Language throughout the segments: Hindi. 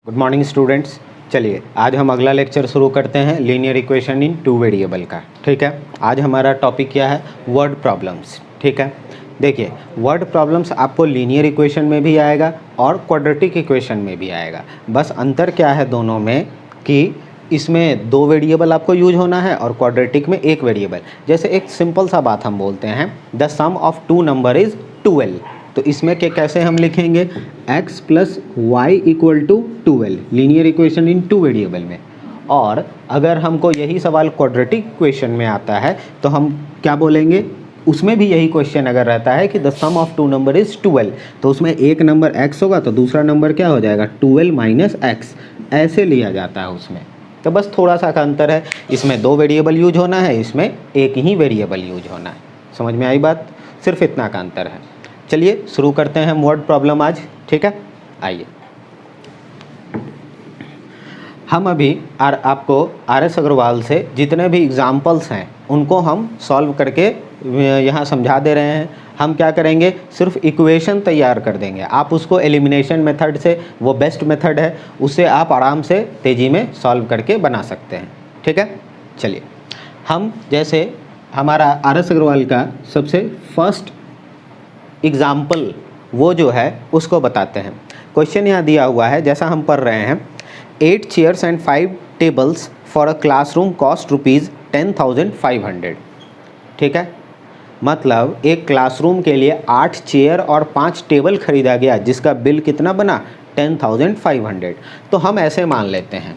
Good morning students. चलिए आज हम अगला लेक्चर शुरू करते हैं linear equation in two variable का। ठीक है, आज हमारा टॉपिक क्या है? Word problems. ठीक है, देखिए वर्ड प्रॉब्लम्स आपको लीनियर इक्वेशन में भी आएगा और क्वाड्रेटिक इक्वेशन में भी आएगा। बस अंतर क्या है दोनों में कि इसमें दो वेरिएबल आपको यूज होना है और क्वाड्रेटिक में एक वेरिएबल। जैसे एक सिंपल सा बात हम बोलते हैं, the sum of two number is 12। तो इसमें के कैसे हम लिखेंगे? x plus y equal to 12, linear equation in two variable में। और अगर हमको यही सवाल क्वाड्रेटिक इक्वेशन में आता है तो हम क्या बोलेंगे? उसमें भी यही क्वेश्चन अगर रहता है कि the sum of two number is 12, तो उसमें एक नंबर x होगा तो दूसरा नंबर क्या हो जाएगा? 12 माइनस x, ऐसे लिया जाता है उसमें। तो बस थोड़ा सा का अंतर है, इसमें दो वेरिएबल यूज होना है, इसमें एक ही वेरिएबल यूज होना है। समझ में आई बात? सिर्फ इतना का अंतर है। चलिए शुरू करते हैं वर्ड प्रॉब्लम आज। ठीक है, आइए हम अभी आपको RS अग्रवाल से जितने भी एग्जाम्पल्स हैं उनको हम सॉल्व करके यहाँ समझा दे रहे हैं। हम क्या करेंगे? सिर्फ इक्वेशन तैयार कर देंगे, आप उसको एलिमिनेशन मेथड से, वो बेस्ट मेथड है, उससे आप आराम से तेज़ी में सॉल्व करके बना सकते हैं। ठीक है, चलिए हम जैसे हमारा RS अग्रवाल का सबसे फर्स्ट एग्ज़ाम्पल वो जो है उसको बताते हैं। क्वेश्चन यहाँ दिया हुआ है, जैसा हम पढ़ रहे हैं, 8 chairs and 5 tables for a classroom cost ₹10,500। ठीक है, मतलब एक क्लासरूम के लिए 8 चेयर और 5 टेबल खरीदा गया जिसका बिल कितना बना? 10,500। तो हम ऐसे मान लेते हैं,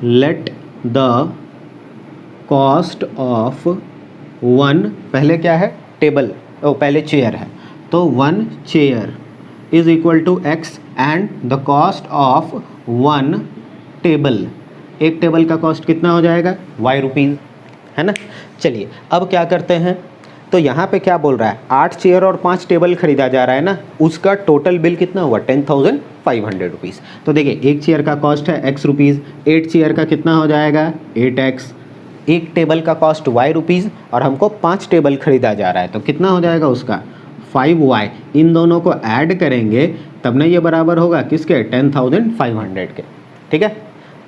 let the cost of one, पहले क्या है? टेबल, पहले चेयर है, तो 1 chair is equal to x and the cost of 1 table, एक टेबल का कॉस्ट कितना हो जाएगा? y रुपीज़, है ना। चलिए अब क्या करते हैं, तो यहाँ पे क्या बोल रहा है? 8 चेयर और 5 टेबल खरीदा जा रहा है ना, उसका टोटल बिल कितना हुआ? 10,500 रुपीज़। तो देखिए एक चेयर का कॉस्ट है x रुपीज़, 8 चेयर का कितना हो जाएगा? 8x, एक टेबल का कॉस्ट y रुपीज़ और हमको 5 टेबल खरीदा जा रहा है तो कितना हो जाएगा उसका? 5y। इन दोनों को ऐड करेंगे तब ना ये बराबर होगा किसके? 10,500 के। ठीक है,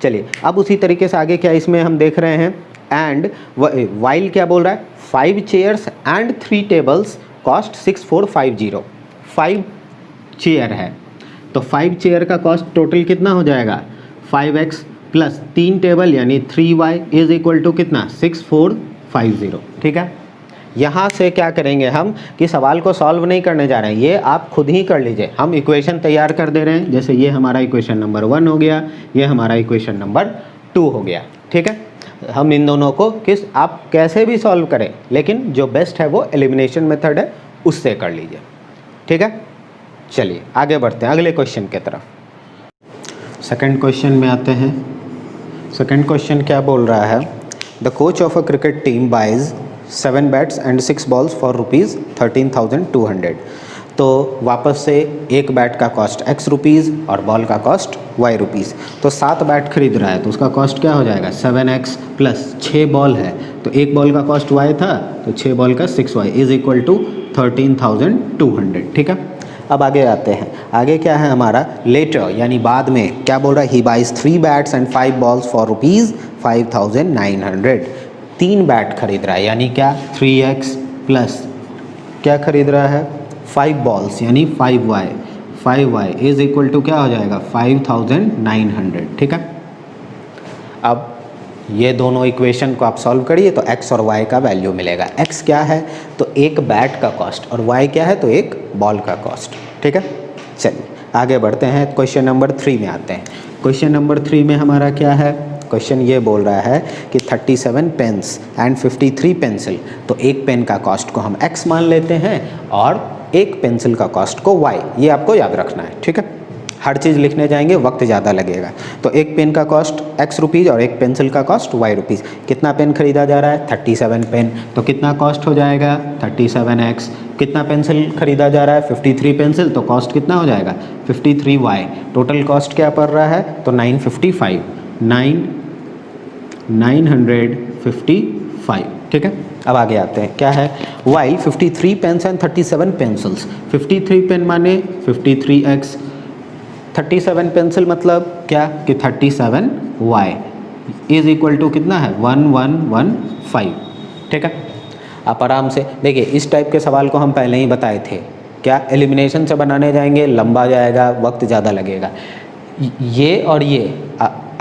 चलिए अब उसी तरीके से आगे क्या इसमें हम देख रहे हैं, एंड वाइल क्या बोल रहा है? 5 chairs and 3 tables cost 6,450। 5 chair है तो 5 चेयर का कॉस्ट टोटल कितना हो जाएगा? 5x प्लस 3 टेबल यानी 3y इज इक्वल टू कितना? 6,450। ठीक है, यहाँ से क्या करेंगे हम कि सवाल को सॉल्व नहीं करने जा रहे हैं, ये आप खुद ही कर लीजिए। हम इक्वेशन तैयार कर दे रहे हैं, जैसे ये हमारा इक्वेशन नंबर 1 हो गया, ये हमारा इक्वेशन नंबर 2 हो गया। ठीक है, हम इन दोनों को आप कैसे भी सॉल्व करें, लेकिन जो बेस्ट है वो एलिमिनेशन मेथड है, उससे कर लीजिए। ठीक है, चलिए आगे बढ़ते हैं अगले क्वेश्चन की तरफ। सेकंड क्वेश्चन में आते हैं। सेकंड क्वेश्चन क्या बोल रहा है? The coach of a cricket team buys 7 bats and 6 balls for ₹13,200। तो वापस से एक बैट का कॉस्ट x रुपीज़ और बॉल का कॉस्ट y रुपीज़। तो 7 बैट खरीद रहा है तो उसका कॉस्ट क्या हो जाएगा? 7x प्लस 6 बॉल है तो एक बॉल का कॉस्ट y था तो 6 बॉल का 6y इज इक्वल टू 13,200। ठीक है, अब आगे आते हैं। आगे क्या है हमारा? लेटर यानी बाद में क्या बोल रहा है? He buys 3 bats and 5 balls for ₹5,900। 3 bat खरीद रहा है यानी क्या? 3x प्लस क्या खरीद रहा है? 5 बॉल्स यानी 5y। 5y is equal to क्या हो जाएगा? 5,900। ठीक है, अब ये दोनों इक्वेशन को आप सॉल्व करिए तो x और y का वैल्यू मिलेगा। x क्या है? तो एक बैट का कॉस्ट, और y क्या है? तो एक बॉल का कॉस्ट। ठीक है, चलिए आगे बढ़ते हैं, क्वेश्चन नंबर 3 में आते हैं। क्वेश्चन नंबर 3 में हमारा क्या है? क्वेश्चन ये बोल रहा है कि 37 पेन्स एंड 53 पेंसिल, तो एक पेन का कॉस्ट को हम x मान लेते हैं और एक पेंसिल का कॉस्ट को y, ये आपको याद रखना है। ठीक है, हर चीज़ लिखने जाएंगे वक्त ज़्यादा लगेगा। तो एक पेन का कॉस्ट x रुपीज़ और एक पेंसिल का कॉस्ट y रुपीज़। कितना पेन खरीदा जा रहा है? 37 पेन, तो कितना कॉस्ट हो जाएगा? 37x। कितना पेंसिल खरीदा जा रहा है? 53 पेंसिल, तो कॉस्ट कितना हो जाएगा? 53y। टोटल कॉस्ट क्या पड़ रहा है? तो 955, 955। ठीक है, अब आगे आते हैं। क्या है? While 53 pens and 37 pencils. 53 pen माने 53x, 37 पेंसिल मतलब क्या कि 37y इज इक्वल टू कितना है 1115। ठीक है, आप आराम से देखिए, इस टाइप के सवाल को हम पहले ही बताए थे। क्या एलिमिनेशन से बनाने जाएंगे लंबा जाएगा, वक्त ज़्यादा लगेगा। ये और ये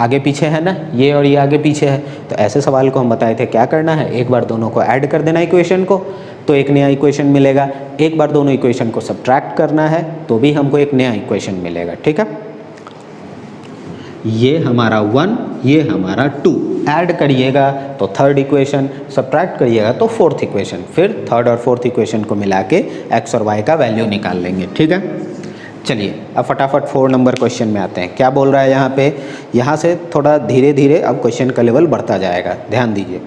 आगे पीछे है ना, ये और ये आगे पीछे है, तो ऐसे सवाल को हम बताए थे क्या करना है, एक बार दोनों को ऐड कर देना इक्वेशन को, तो एक नया इक्वेशन मिलेगा। एक बार दोनों इक्वेशन को सब्ट्रैक्ट करना है तो भी हमको एक नया इक्वेशन मिलेगा। ठीक है, ये हमारा 1, ये हमारा 2, ऐड करिएगा तो थर्ड इक्वेशन, सब्ट्रैक्ट करिएगा तो फोर्थ इक्वेशन, फिर थर्ड और फोर्थ इक्वेशन को मिला के x और y का वैल्यू निकाल लेंगे। ठीक है, चलिए अब फटाफट 4 नंबर क्वेश्चन में आते हैं। क्या बोल रहा है यहाँ पे, यहाँ से थोड़ा धीरे धीरे अब क्वेश्चन का लेवल बढ़ता जाएगा, ध्यान दीजिए।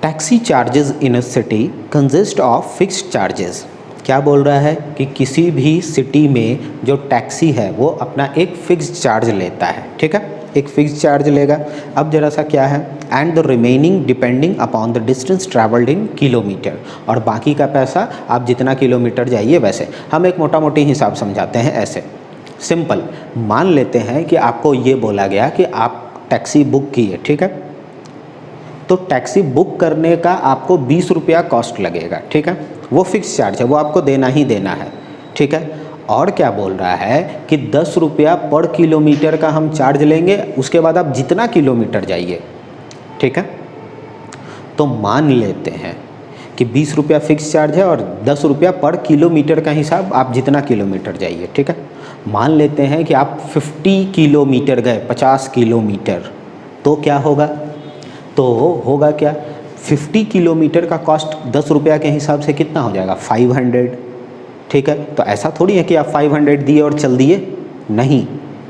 Taxi charges in a city consist of fixed charges. क्या बोल रहा है कि किसी भी सिटी में जो टैक्सी है वो अपना एक फिक्स्ड चार्ज लेता है। ठीक है, एक फिक्स्ड चार्ज लेगा। अब जरा सा क्या है, and the remaining depending upon the distance travelled in kilometre, और बाकी का पैसा आप जितना किलोमीटर जाइए वैसे। हम एक मोटा मोटी हिसाब समझाते हैं ऐसे, सिंपल। मान लेते हैं कि आपको ये बोला गया कि आप टैक्सी बुक किए, ठीक है, तो टैक्सी बुक करने का आपको 20 रुपया कॉस्ट लगेगा। ठीक है, वो फिक्स चार्ज है, वो आपको देना ही देना है। ठीक है, और क्या बोल रहा है कि 10 रुपया पर किलोमीटर का हम चार्ज लेंगे, उसके बाद आप जितना किलोमीटर जाइए। ठीक है, तो मान लेते हैं कि 20 रुपया फिक्स चार्ज है और 10 रुपया पर किलोमीटर का हिसाब, आप जितना किलोमीटर जाइए। ठीक है, मान लेते हैं कि आप 50 किलोमीटर गए, 50 किलोमीटर, तो क्या होगा, तो होगा क्या, 50 किलोमीटर का कॉस्ट 10 रुपया के हिसाब से कितना हो जाएगा, 500। ठीक है, तो ऐसा थोड़ी है कि आप 500 दिए और चल दिए, नहीं,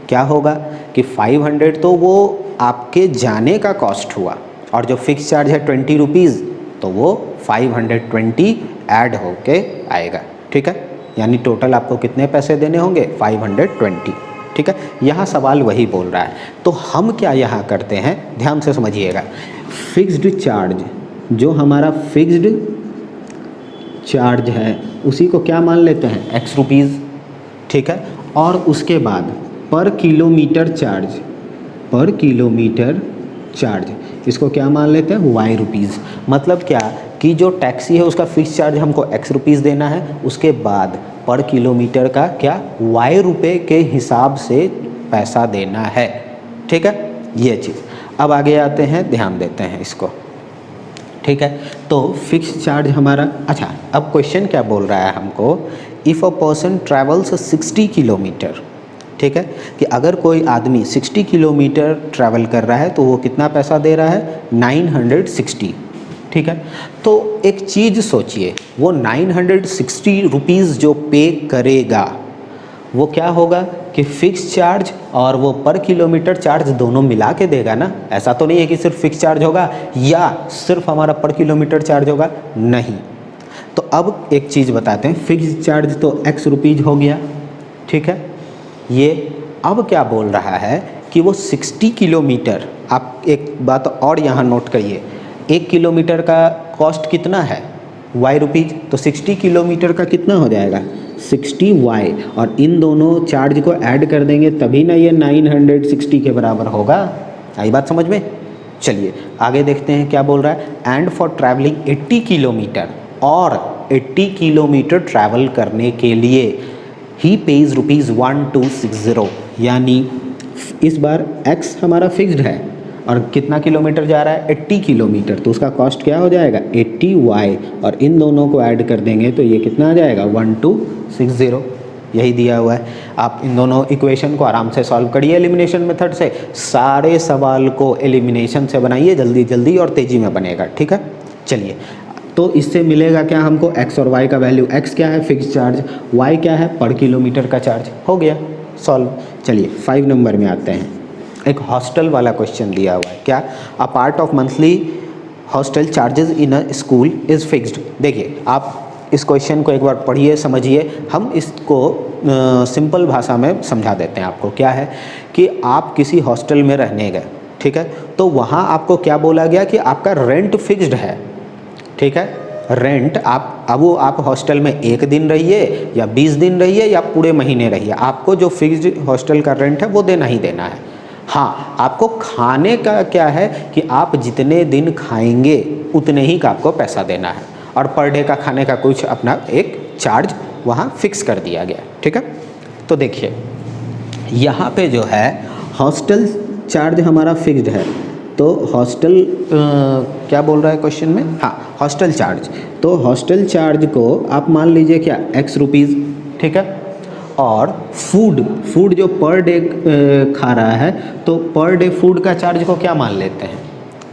क्या होगा कि 500 तो वो आपके जाने का कॉस्ट हुआ, और जो फिक्स चार्ज है 20 रुपीज़, तो वो 520 ऐड होके आएगा। ठीक है, यानी टोटल आपको कितने पैसे देने होंगे, 520। ठीक है, यहाँ सवाल वही बोल रहा है। तो हम क्या यहाँ करते हैं, ध्यान से समझिएगा। फिक्स्ड चार्ज, जो हमारा फिक्स्ड चार्ज है उसी को क्या मान लेते हैं, x रुपीज़। ठीक है, और उसके बाद पर किलोमीटर चार्ज, पर किलोमीटर चार्ज, इसको क्या मान लेते हैं, y रुपीज़। मतलब क्या कि जो टैक्सी है उसका फिक्स चार्ज हमको x रुपीज़ देना है, उसके बाद पर किलोमीटर का क्या y रुपये के हिसाब से पैसा देना है। ठीक है, ये चीज़। अब आगे आते हैं, ध्यान देते हैं इसको। ठीक है, तो फिक्स चार्ज हमारा, अच्छा अब क्वेश्चन क्या बोल रहा है हमको, if a person travels 60 kilometre. ठीक है, कि अगर कोई आदमी 60 किलोमीटर ट्रैवल कर रहा है तो वो कितना पैसा दे रहा है, 960। ठीक है, तो एक चीज़ सोचिए, वो 960 रुपीज़ जो पे करेगा वो क्या होगा कि फिक्स चार्ज और वो पर किलोमीटर चार्ज दोनों मिला के देगा ना। ऐसा तो नहीं है कि सिर्फ फिक्स चार्ज होगा या सिर्फ हमारा पर किलोमीटर चार्ज होगा, नहीं। तो अब एक चीज़ बताते हैं, फिक्स चार्ज तो x रुपीज़ हो गया। ठीक है, ये अब क्या बोल रहा है कि वो 60 किलोमीटर, आप एक बात और यहाँ नोट करिए, 1 किलोमीटर का कॉस्ट कितना है, y रुपीज़, तो 60 किलोमीटर का कितना हो जाएगा, 60y, और इन दोनों चार्ज को ऐड कर देंगे तभी ना ये 960 के बराबर होगा। आई बात समझ में। चलिए आगे देखते हैं क्या बोल रहा है, एंड फॉर ट्रैवलिंग 80 किलोमीटर, और 80 किलोमीटर ट्रैवल करने के लिए ही पेज ₹1260, यानी इस बार x हमारा फिक्स्ड है और कितना किलोमीटर जा रहा है, 80 किलोमीटर, तो उसका कॉस्ट क्या हो जाएगा, 80y, और इन दोनों को ऐड कर देंगे तो ये कितना आ जाएगा, 1260, यही दिया हुआ है। आप इन दोनों इक्वेशन को आराम से सॉल्व करिए एलिमिनेशन मेथड से। सारे सवाल को एलिमिनेशन से बनाइए, जल्दी जल्दी और तेज़ी में बनेगा। ठीक है, चलिए तो इससे मिलेगा क्या हमको, x और y का वैल्यू, x क्या है फिक्स चार्ज, y क्या है पर किलोमीटर का चार्ज, हो गया सॉल्व। चलिए 5 नंबर में आते हैं, एक हॉस्टल वाला क्वेश्चन दिया हुआ है। क्या, a part of monthly hostel charges in a school is fixed. देखिए आप इस क्वेश्चन को एक बार पढ़िए, समझिए। हम इसको सिंपल भाषा में समझा देते हैं आपको। क्या है कि आप किसी हॉस्टल में रहने गए, ठीक है, तो वहाँ आपको क्या बोला गया कि आपका रेंट फिक्स्ड है। ठीक है, रेंट आप अब वो आप हॉस्टल में 1 दिन रहिए या 20 दिन रहिए या पूरे महीने रहिए, आपको जो फिक्स्ड हॉस्टल का रेंट है वो देना ही देना है। हाँ, आपको खाने का क्या है कि आप जितने दिन खाएंगे उतने ही का आपको पैसा देना है, और पर डे का खाने का कुछ अपना एक चार्ज वहाँ फिक्स कर दिया गया, ठीक है। तो देखिए यहाँ पे जो है हॉस्टल चार्ज हमारा फिक्स्ड है, तो हॉस्टल क्या बोल रहा है क्वेश्चन में, हाँ हॉस्टल चार्ज। तो हॉस्टल चार्ज को आप मान लीजिए क्या x रुपीज़, ठीक है। और फूड जो पर डे खा रहा है तो पर डे फूड का चार्ज को क्या मान लेते हैं,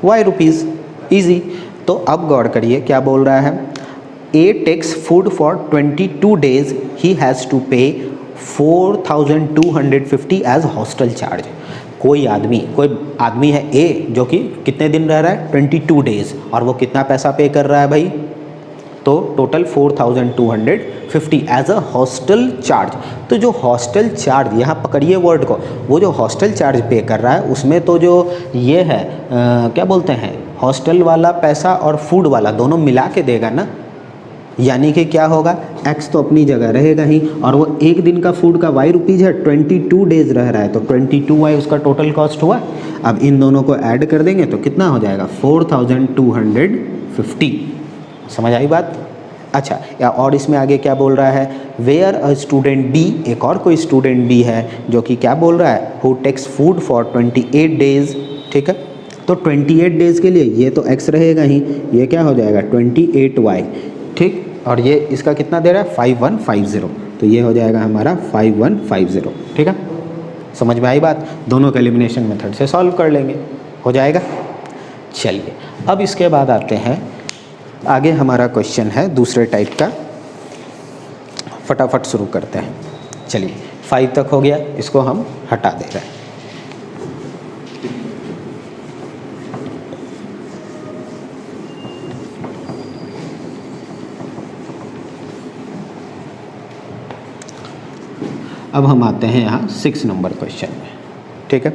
y रुपीज़, ईजी। तो अब गौर करिए क्या बोल रहा है, A takes food for 22 days, he has to pay 4,250 as hostel charge। कोई आदमी है A जो कि कितने दिन रह रहा है, 22 डेज़, और वो कितना पैसा पे कर रहा है भाई, तो total 4,250 as a hostel charge. तो जो हॉस्टल चार्ज, यहाँ पकड़िए वर्ड को, वो जो हॉस्टल चार्ज पे कर रहा है उसमें तो जो ये है क्या बोलते हैं, हॉस्टल वाला पैसा और फूड वाला दोनों मिला के देगा ना, यानी कि क्या होगा, x तो अपनी जगह रहेगा ही, और वो 1 दिन का फूड का y रुपीज़ है, 22 डेज़ रह रहा है तो 22y उसका टोटल कॉस्ट हुआ। अब इन दोनों को ऐड कर देंगे तो कितना हो जाएगा, 4,250। समझ आई बात। अच्छा, या और इसमें आगे क्या बोल रहा है, वेयर अ स्टूडेंट बी, एक और कोई स्टूडेंट बी है जो कि क्या बोल रहा है, who takes food for 28 days, ठीक है। तो 28 डेज़ के लिए ये तो x रहेगा ही, ये क्या हो जाएगा 28y, ठीक। और ये इसका कितना दे रहा है 5150, तो ये हो जाएगा हमारा 5150, ठीक है। समझ में आई बात। दोनों का एलिमिनेशन मेथड से सॉल्व कर लेंगे, हो जाएगा। चलिए अब इसके बाद आते हैं आगे, हमारा क्वेश्चन है दूसरे टाइप का, फटाफट शुरू करते हैं। चलिए 5 तक हो गया, इसको हम हटा दे रहे हैं। अब हम आते हैं यहाँ 6 नंबर क्वेश्चन में, ठीक है।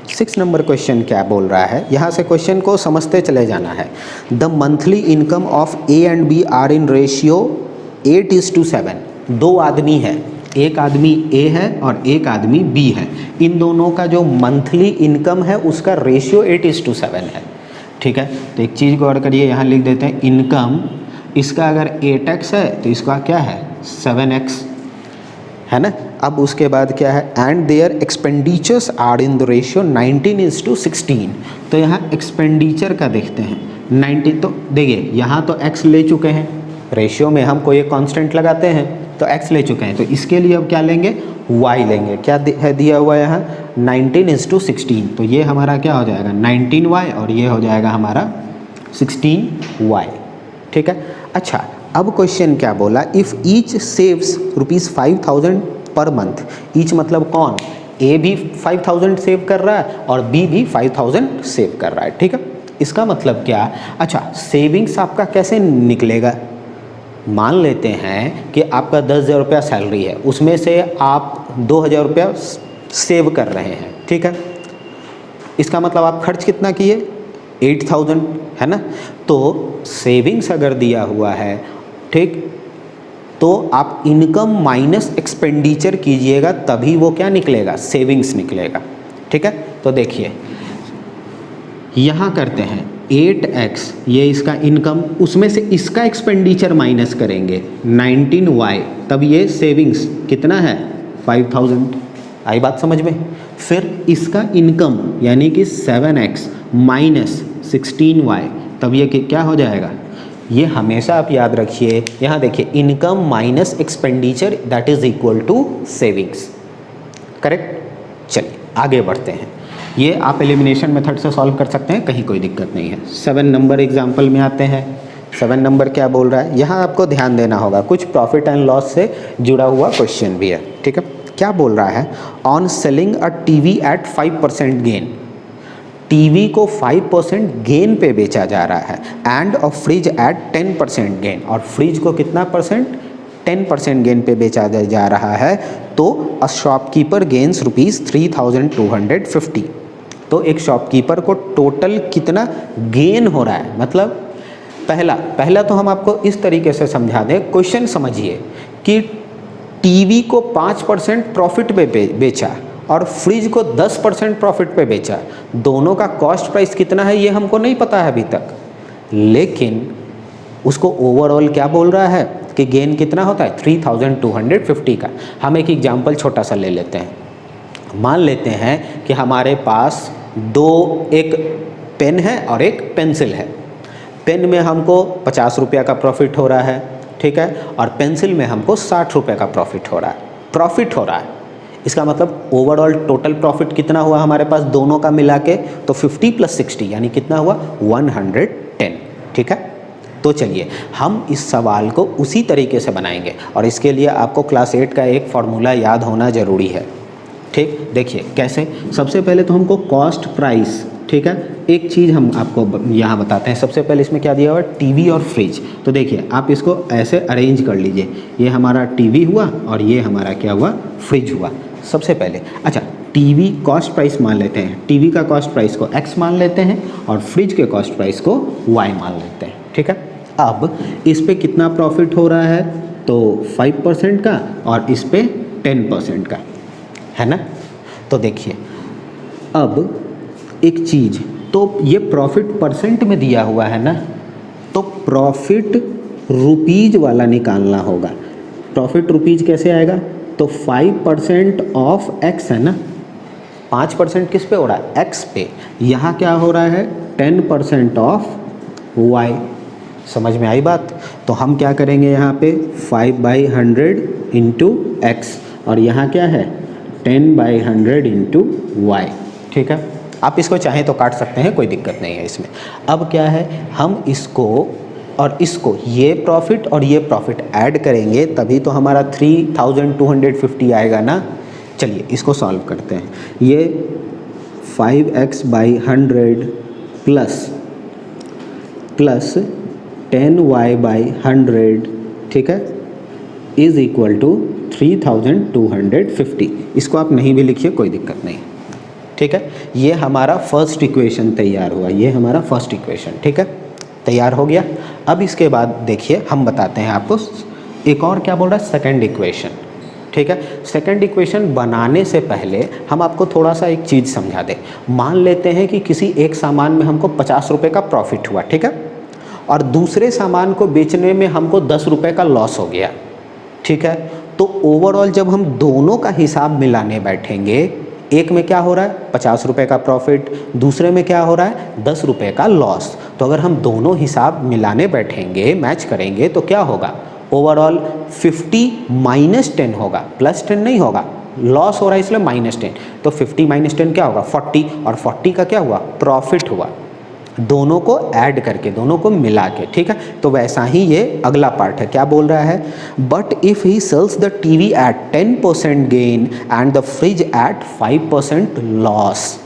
6 नंबर क्वेश्चन क्या बोल रहा है, यहाँ से क्वेश्चन को समझते चले जाना है। The monthly income of A and B are in ratio 8:7। 2 आदमी है, एक आदमी ए है और एक आदमी बी है, इन दोनों का जो मंथली इनकम है उसका रेशियो 8:7 है, ठीक है। तो एक चीज़ गौर करिए, यहाँ लिख देते हैं इनकम, इसका अगर 8x है तो इसका क्या है 7x, है ना। अब उसके बाद क्या है, and their expenditures are in the ratio 19:16। तो यहाँ एक्सपेंडिचर का देखते हैं 19, तो देखिए यहाँ तो x ले चुके हैं, रेशियो में हम कोई एक कांस्टेंट लगाते हैं तो x ले चुके हैं, तो इसके लिए अब क्या लेंगे, y लेंगे। क्या है दिया हुआ है यहाँ 19:16, तो ये हमारा क्या हो जाएगा 19y और ये हो जाएगा हमारा 16y, ठीक है। अच्छा, अब क्वेश्चन क्या बोला, if each saves ₹5,000 per month, each मतलब कौन, ए भी 5,000 सेव कर रहा है और बी भी 5,000 सेव कर रहा है, ठीक है। इसका मतलब क्या, अच्छा सेविंग्स आपका कैसे निकलेगा, मान लेते हैं कि आपका 10,000 रुपया सैलरी है, उसमें से आप 2,000 रुपया सेव कर रहे हैं, ठीक है। इसका मतलब आप खर्च कितना किए 8,000, है ना। तो सेविंग्स अगर दिया हुआ है, ठीक, तो आप इनकम माइनस एक्सपेंडिचर कीजिएगा तभी वो क्या निकलेगा, सेविंग्स निकलेगा, ठीक है। तो देखिए यहाँ करते हैं 8x, ये इसका इनकम, उसमें से इसका एक्सपेंडिचर माइनस करेंगे 19y, तब ये सेविंग्स कितना है 5,000। आई बात समझ में। फिर इसका इनकम यानी कि 7x माइनस 16y, तब ये क्या हो जाएगा, ये हमेशा आप याद रखिए, यहाँ देखिए income minus expenditure that is equal to savings, correct. चलिए आगे बढ़ते हैं, ये आप एलिमिनेशन मेथड से सॉल्व कर सकते हैं, कहीं कोई दिक्कत नहीं है। 7 नंबर एग्जाम्पल में आते हैं। 7 नंबर क्या बोल रहा है, यहाँ आपको ध्यान देना होगा, कुछ प्रॉफिट एंड लॉस से जुड़ा हुआ क्वेश्चन भी है, ठीक है। क्या बोल रहा है, on selling a TV at 5% gain, TV को 5% गेन पे बेचा जा रहा है, and a fridge at 10% gain, और फ्रिज को कितना परसेंट 10% गेन पे बेचा जा रहा है, तो अ शॉपकीपर गेन्स ₹3,250। तो एक शॉपकीपर को टोटल कितना गेन हो रहा है, मतलब पहला तो हम आपको इस तरीके से समझा दें, क्वेश्चन समझिए कि टीवी को 5% प्रॉफिट पे बेचा और फ्रिज को 10% प्रॉफिट पे बेचा, दोनों का कॉस्ट प्राइस कितना है ये हमको नहीं पता है अभी तक, लेकिन उसको ओवरऑल क्या बोल रहा है कि गेन कितना होता है 3250 का। हम एक एग्जांपल छोटा सा ले लेते हैं। मान लेते हैं कि हमारे पास एक पेन है और एक पेंसिल है। पेन में हमको 50 रुपये का प्रॉफिट हो रहा है, ठीक है, और पेंसिल में हमको 60 रुपये का प्रॉफिट हो रहा है। इसका मतलब ओवरऑल टोटल प्रॉफिट कितना हुआ हमारे पास दोनों का मिला के, तो 50 + 60 यानी कितना हुआ 110, ठीक है। तो चलिए हम इस सवाल को उसी तरीके से बनाएंगे और इसके लिए आपको क्लास 8 का एक फार्मूला याद होना ज़रूरी है, ठीक। देखिए कैसे, सबसे पहले तो हमको कॉस्ट प्राइस, ठीक है, एक चीज़ हम आपको यहाँ बताते हैं। सबसे पहले इसमें क्या दिया हुआ है, टीवी और फ्रिज। तो देखिए आप इसको ऐसे अरेंज कर लीजिए, ये हमारा टीवी हुआ और ये हमारा क्या हुआ, फ्रिज हुआ। सबसे पहले अच्छा टीवी कॉस्ट प्राइस मान लेते हैं, टीवी का कॉस्ट प्राइस को x मान लेते हैं और फ्रिज के कॉस्ट प्राइस को y मान लेते हैं, ठीक है। अब इस पे कितना प्रॉफिट हो रहा है, तो 5% का और इस पे 10% का, है ना। तो देखिए अब एक चीज़, तो ये प्रॉफिट परसेंट में दिया हुआ है ना, तो प्रॉफिट रुपीज वाला निकालना होगा। प्रॉफिट रुपीज कैसे आएगा, तो 5% ऑफ x है ना, 5% किस पे हो रहा है, x पे। यहाँ क्या हो रहा है 10% ऑफ y। समझ में आई बात। तो हम क्या करेंगे यहाँ पे 5/100 इंटू x और यहाँ क्या है 10/100 इंटू y, ठीक है। आप इसको चाहें तो काट सकते हैं, कोई दिक्कत नहीं है इसमें। अब क्या है, हम इसको और इसको, ये प्रॉफिट और ये प्रॉफिट ऐड करेंगे तभी तो हमारा 3250 आएगा ना। चलिए इसको सॉल्व करते हैं। ये 5x/100 प्लस 10y/100, ठीक है, इज़ इक्वल टू 3250। इसको आप नहीं भी लिखिए, कोई दिक्कत नहीं, ठीक है। ये हमारा फर्स्ट इक्वेशन तैयार हुआ, ये हमारा फर्स्ट इक्वेशन, ठीक है, तैयार हो गया। अब इसके बाद देखिए हम बताते हैं आपको एक और क्या बोल रहा है, सेकंड इक्वेशन, ठीक है। सेकंड इक्वेशन बनाने से पहले हम आपको थोड़ा सा एक चीज़ समझा दें। मान लेते हैं कि किसी एक सामान में हमको 50 रुपये का प्रॉफिट हुआ, ठीक है, और दूसरे सामान को बेचने में हमको 10 रुपये का लॉस हो गया, ठीक है। तो ओवरऑल जब हम दोनों का हिसाब मिलाने बैठेंगे, एक में क्या हो रहा है 50 रुपये का प्रॉफिट, दूसरे में क्या हो रहा है 10 रुपये का लॉस। तो अगर हम दोनों हिसाब मिलाने बैठेंगे, मैच करेंगे, तो क्या होगा, ओवरऑल 50 - 10 होगा, +10 नहीं होगा, लॉस हो रहा है इसलिए -10। तो 50 - 10 क्या होगा 40, और 40 का क्या हुआ, प्रॉफिट हुआ, दोनों को ऐड करके, दोनों को मिला के, ठीक है। तो वैसा ही ये अगला पार्ट है, क्या बोल रहा है, but if he sells the TV at 10% gain and the fridge at 5% loss.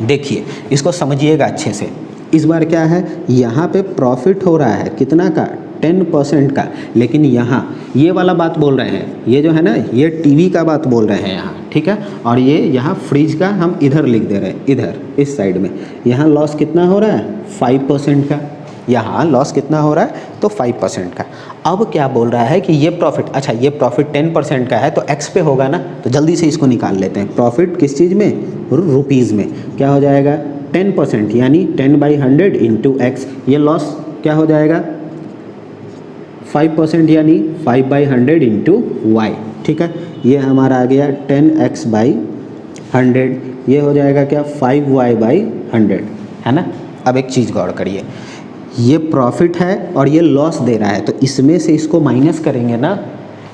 देखिए इसको समझिएगा अच्छे से। इस बार क्या है, यहाँ पे प्रॉफिट हो रहा है कितना का, 10% का, लेकिन यहाँ ये वाला बात बोल रहे हैं, ये जो है ना, ये टीवी का बात बोल रहे हैं यहाँ, ठीक है। और ये यहाँ फ्रिज का हम इधर लिख दे रहे हैं, इधर इस साइड में। यहाँ लॉस कितना हो रहा है 5% का, यहाँ लॉस कितना हो रहा है, तो 5% का। अब क्या बोल रहा है कि ये प्रॉफिट, अच्छा ये प्रॉफिट 10% का है तो x पे होगा ना, तो जल्दी से इसको निकाल लेते हैं। प्रॉफिट किस चीज़ में, रुपीज़ में। क्या हो जाएगा 10% यानी 10/100 इंटू x। ये लॉस क्या हो जाएगा 5% यानी 5/100 इंटू y, ठीक है। ये हमारा आ गया 10x/100, ये हो जाएगा क्या 5y/100, है ना। अब एक चीज़ गौर करिए, ये प्रॉफिट है और ये लॉस दे रहा है, तो इसमें से इसको माइनस करेंगे ना,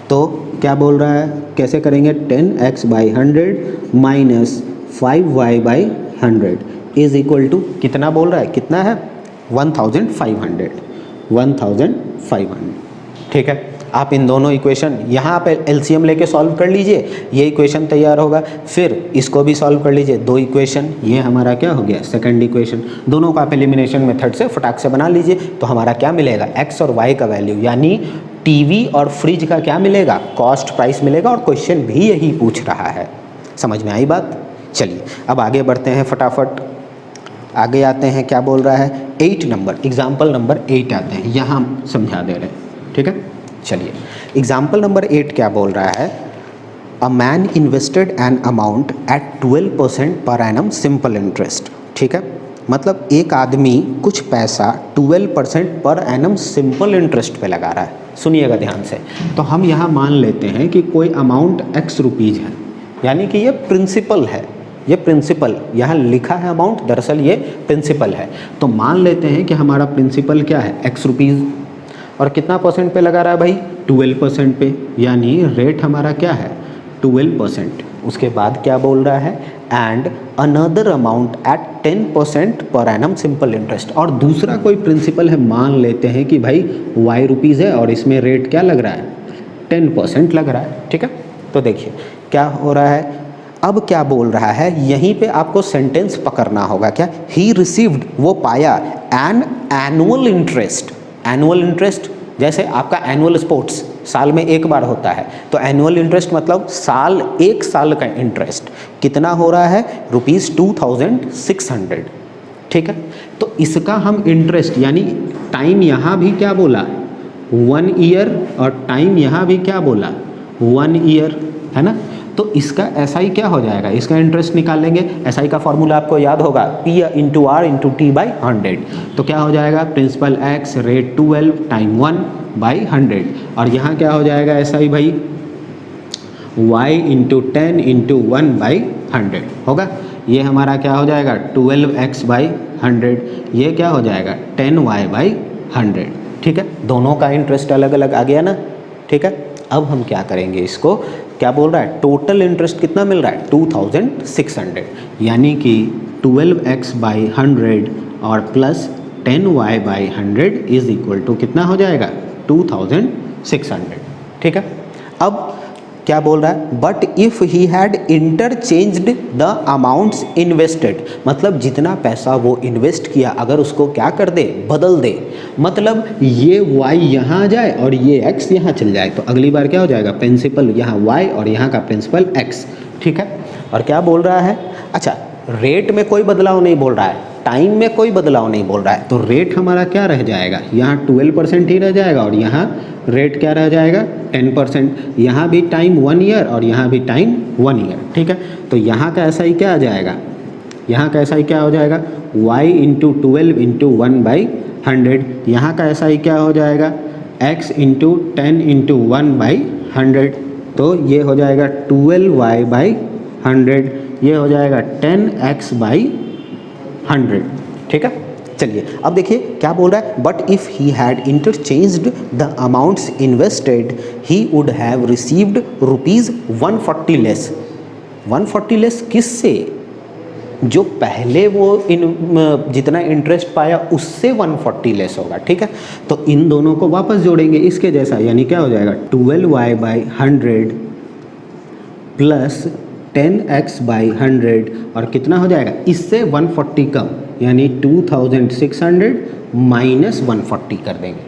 तो क्या बोल रहा है, कैसे करेंगे, 10x/100 minus 5y/100 is equal to कितना बोल रहा है, कितना है 1500, ठीक है। आप इन दोनों इक्वेशन यहाँ पे एलसीएम लेके सॉल्व कर लीजिए, ये इक्वेशन तैयार होगा। फिर इसको भी सॉल्व कर लीजिए, दो इक्वेशन, ये हमारा क्या हो गया सेकंड इक्वेशन। दोनों का आप एलिमिनेशन मेथड से फटाक से बना लीजिए, तो हमारा क्या मिलेगा, एक्स और वाई का वैल्यू, यानी टीवी और फ्रिज का क्या मिलेगा, कॉस्ट प्राइस मिलेगा। और क्वेश्चन भी यही पूछ रहा है। समझ में आई बात। चलिए अब आगे बढ़ते हैं, फटाफट आगे आते हैं। क्या बोल रहा है, 8 नंबर, एग्जाम्पल नंबर 8 आते हैं, यहाँ हम समझा दे रहे हैं, ठीक है। चलिए एग्जाम्पल नंबर 8 क्या बोल रहा है, a man invested an amount at 12% per annum simple interest, ठीक है। मतलब एक आदमी कुछ पैसा 12% पर एनम सिंपल इंटरेस्ट पे लगा रहा है। सुनिएगा ध्यान से, तो हम यहाँ मान लेते हैं कि कोई अमाउंट x रुपीज़ है, यानी कि ये प्रिंसिपल है, ये प्रिंसिपल यहाँ लिखा है अमाउंट, दरअसल ये प्रिंसिपल है। तो मान लेते हैं कि हमारा प्रिंसिपल क्या है, x रुपीज़, और कितना परसेंट पे लगा रहा है भाई, 12% पे, यानी रेट हमारा क्या है 12%। उसके बाद क्या बोल रहा है, and another amount at 10% per annum simple interest, और दूसरा कोई प्रिंसिपल है, मान लेते हैं कि भाई y रुपीज़ है और इसमें रेट क्या लग रहा है 10% लग रहा है, ठीक है। तो देखिए क्या हो रहा है, अब क्या बोल रहा है, यहीं पे आपको सेंटेंस पकड़ना होगा, क्या, ही रिसीव्ड, वो पाया, an annual interest. Annual interest जैसे आपका एनुअल स्पोर्ट्स साल में एक बार होता है, तो एनुअल इंटरेस्ट मतलब साल, एक साल का इंटरेस्ट कितना हो रहा है, ₹2600, ठीक है। तो इसका हम इंटरेस्ट यानी टाइम यहाँ भी क्या बोला 1 ईयर, और टाइम यहाँ भी क्या बोला 1 ईयर, है ना। तो इसका SI क्या हो जाएगा, इसका इंटरेस्ट निकालेंगे, SI का फॉर्मूला आपको याद होगा, P into R into T/100। तो क्या हो जाएगा, प्रिंसिपल x रेट 12 टाइम 1/100, और यहाँ क्या हो जाएगा SI भाई, y इंटू 10 इंटू 1/100 होगा। ये हमारा क्या हो जाएगा 12x/100, ये क्या हो जाएगा 10y/100, ठीक है। दोनों का इंटरेस्ट अलग अलग आ गया ना, ठीक है। अब हम क्या करेंगे, इसको क्या बोल रहा है, टोटल इंटरेस्ट कितना मिल रहा है 2600, यानी कि 12x/100 और plus 10y/100 is equal to कितना हो जाएगा 2600, ठीक है। अब क्या बोल रहा है, but if he had interchanged the amounts invested, मतलब जितना पैसा वो इन्वेस्ट किया अगर उसको क्या कर दे, बदल दे, मतलब ये y यहाँ आ जाए और ये x यहाँ चल जाए, तो अगली बार क्या हो जाएगा, प्रिंसिपल यहाँ y और यहाँ का प्रिंसिपल x, ठीक है। और क्या बोल रहा है, अच्छा रेट में कोई बदलाव नहीं बोल रहा है, टाइम में कोई बदलाव नहीं बोल रहा है, तो रेट हमारा क्या रह जाएगा, यहाँ 12% ही रह जाएगा, और यहाँ रेट क्या रह जाएगा 10%, यहाँ भी टाइम 1 ईयर और यहाँ भी टाइम 1 ईयर, ठीक है। तो यहाँ का SI क्या आ जाएगा, यहाँ का SI क्या हो जाएगा, y इंटू 12 इंटू 1/100, यहाँ का SI क्या हो जाएगा, x इंटू 10 इंटू 1/100, तो ये हो जाएगा 12y/100, ये हो जाएगा 10x/100, ठीक है। चलिए अब देखिए क्या बोल रहा है, but if he had interchanged the amounts invested he would have received ₹140 less. 140 less किससे, जो पहले वो जितना इंटरेस्ट पाया उससे 140 लेस होगा, ठीक है। तो इन दोनों को वापस जोड़ेंगे इसके जैसा, यानी क्या हो जाएगा 12y/100 प्लस 10x/100, और कितना हो जाएगा, इससे 140 कम, यानी 2600 माइनस 140 कर देंगे,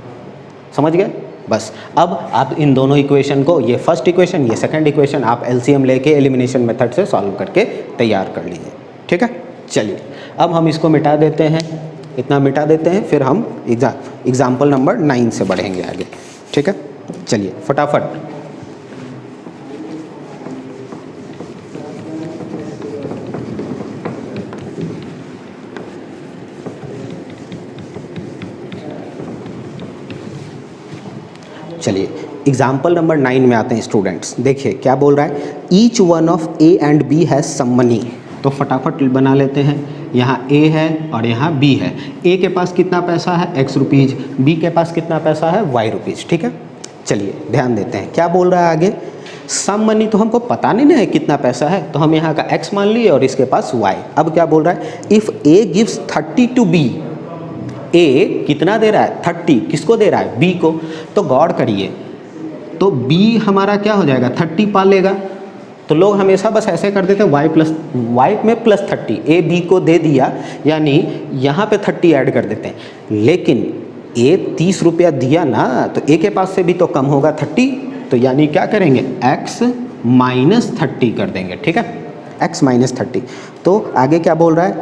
समझ गए। बस अब आप इन दोनों इक्वेशन को, ये फर्स्ट इक्वेशन ये सेकंड इक्वेशन, आप LCM लेके एलिमिनेशन मेथड से सॉल्व करके तैयार कर लीजिए, ठीक है। चलिए अब हम इसको मिटा देते हैं, इतना मिटा देते हैं, फिर हम एग्जाम्पल नंबर 9 से बढ़ेंगे आगे, ठीक है। चलिए फटाफट, चलिए एग्जाम्पल नंबर 9 में आते हैं स्टूडेंट्स। देखिए क्या बोल रहा है, each one of A and B has some money. तो फटाफट बना लेते हैं, यहाँ A है और यहाँ B है। A के पास कितना पैसा है x रुपीज़, B के पास कितना पैसा है y रुपीज़, ठीक है। चलिए ध्यान देते हैं क्या बोल रहा है आगे, सम मनी तो हमको पता नहीं ना है कितना पैसा है, तो हम यहाँ का x मान लिए और इसके पास y। अब क्या बोल रहा है, if A gives 30 to B, A कितना दे रहा है 30, किसको दे रहा है B को, तो गौर करिए, तो B हमारा क्या हो जाएगा 30 पा लेगा। तो लोग हमेशा बस ऐसे कर देते हैं y में प्लस 30, A B को दे दिया, यानी यहाँ पे 30 ऐड कर देते हैं, लेकिन A 30 रुपया दिया ना, तो A के पास से भी तो कम होगा 30, तो यानी क्या करेंगे x माइनस 30 कर देंगे, ठीक है, x माइनस 30। तो आगे क्या बोल रहा है,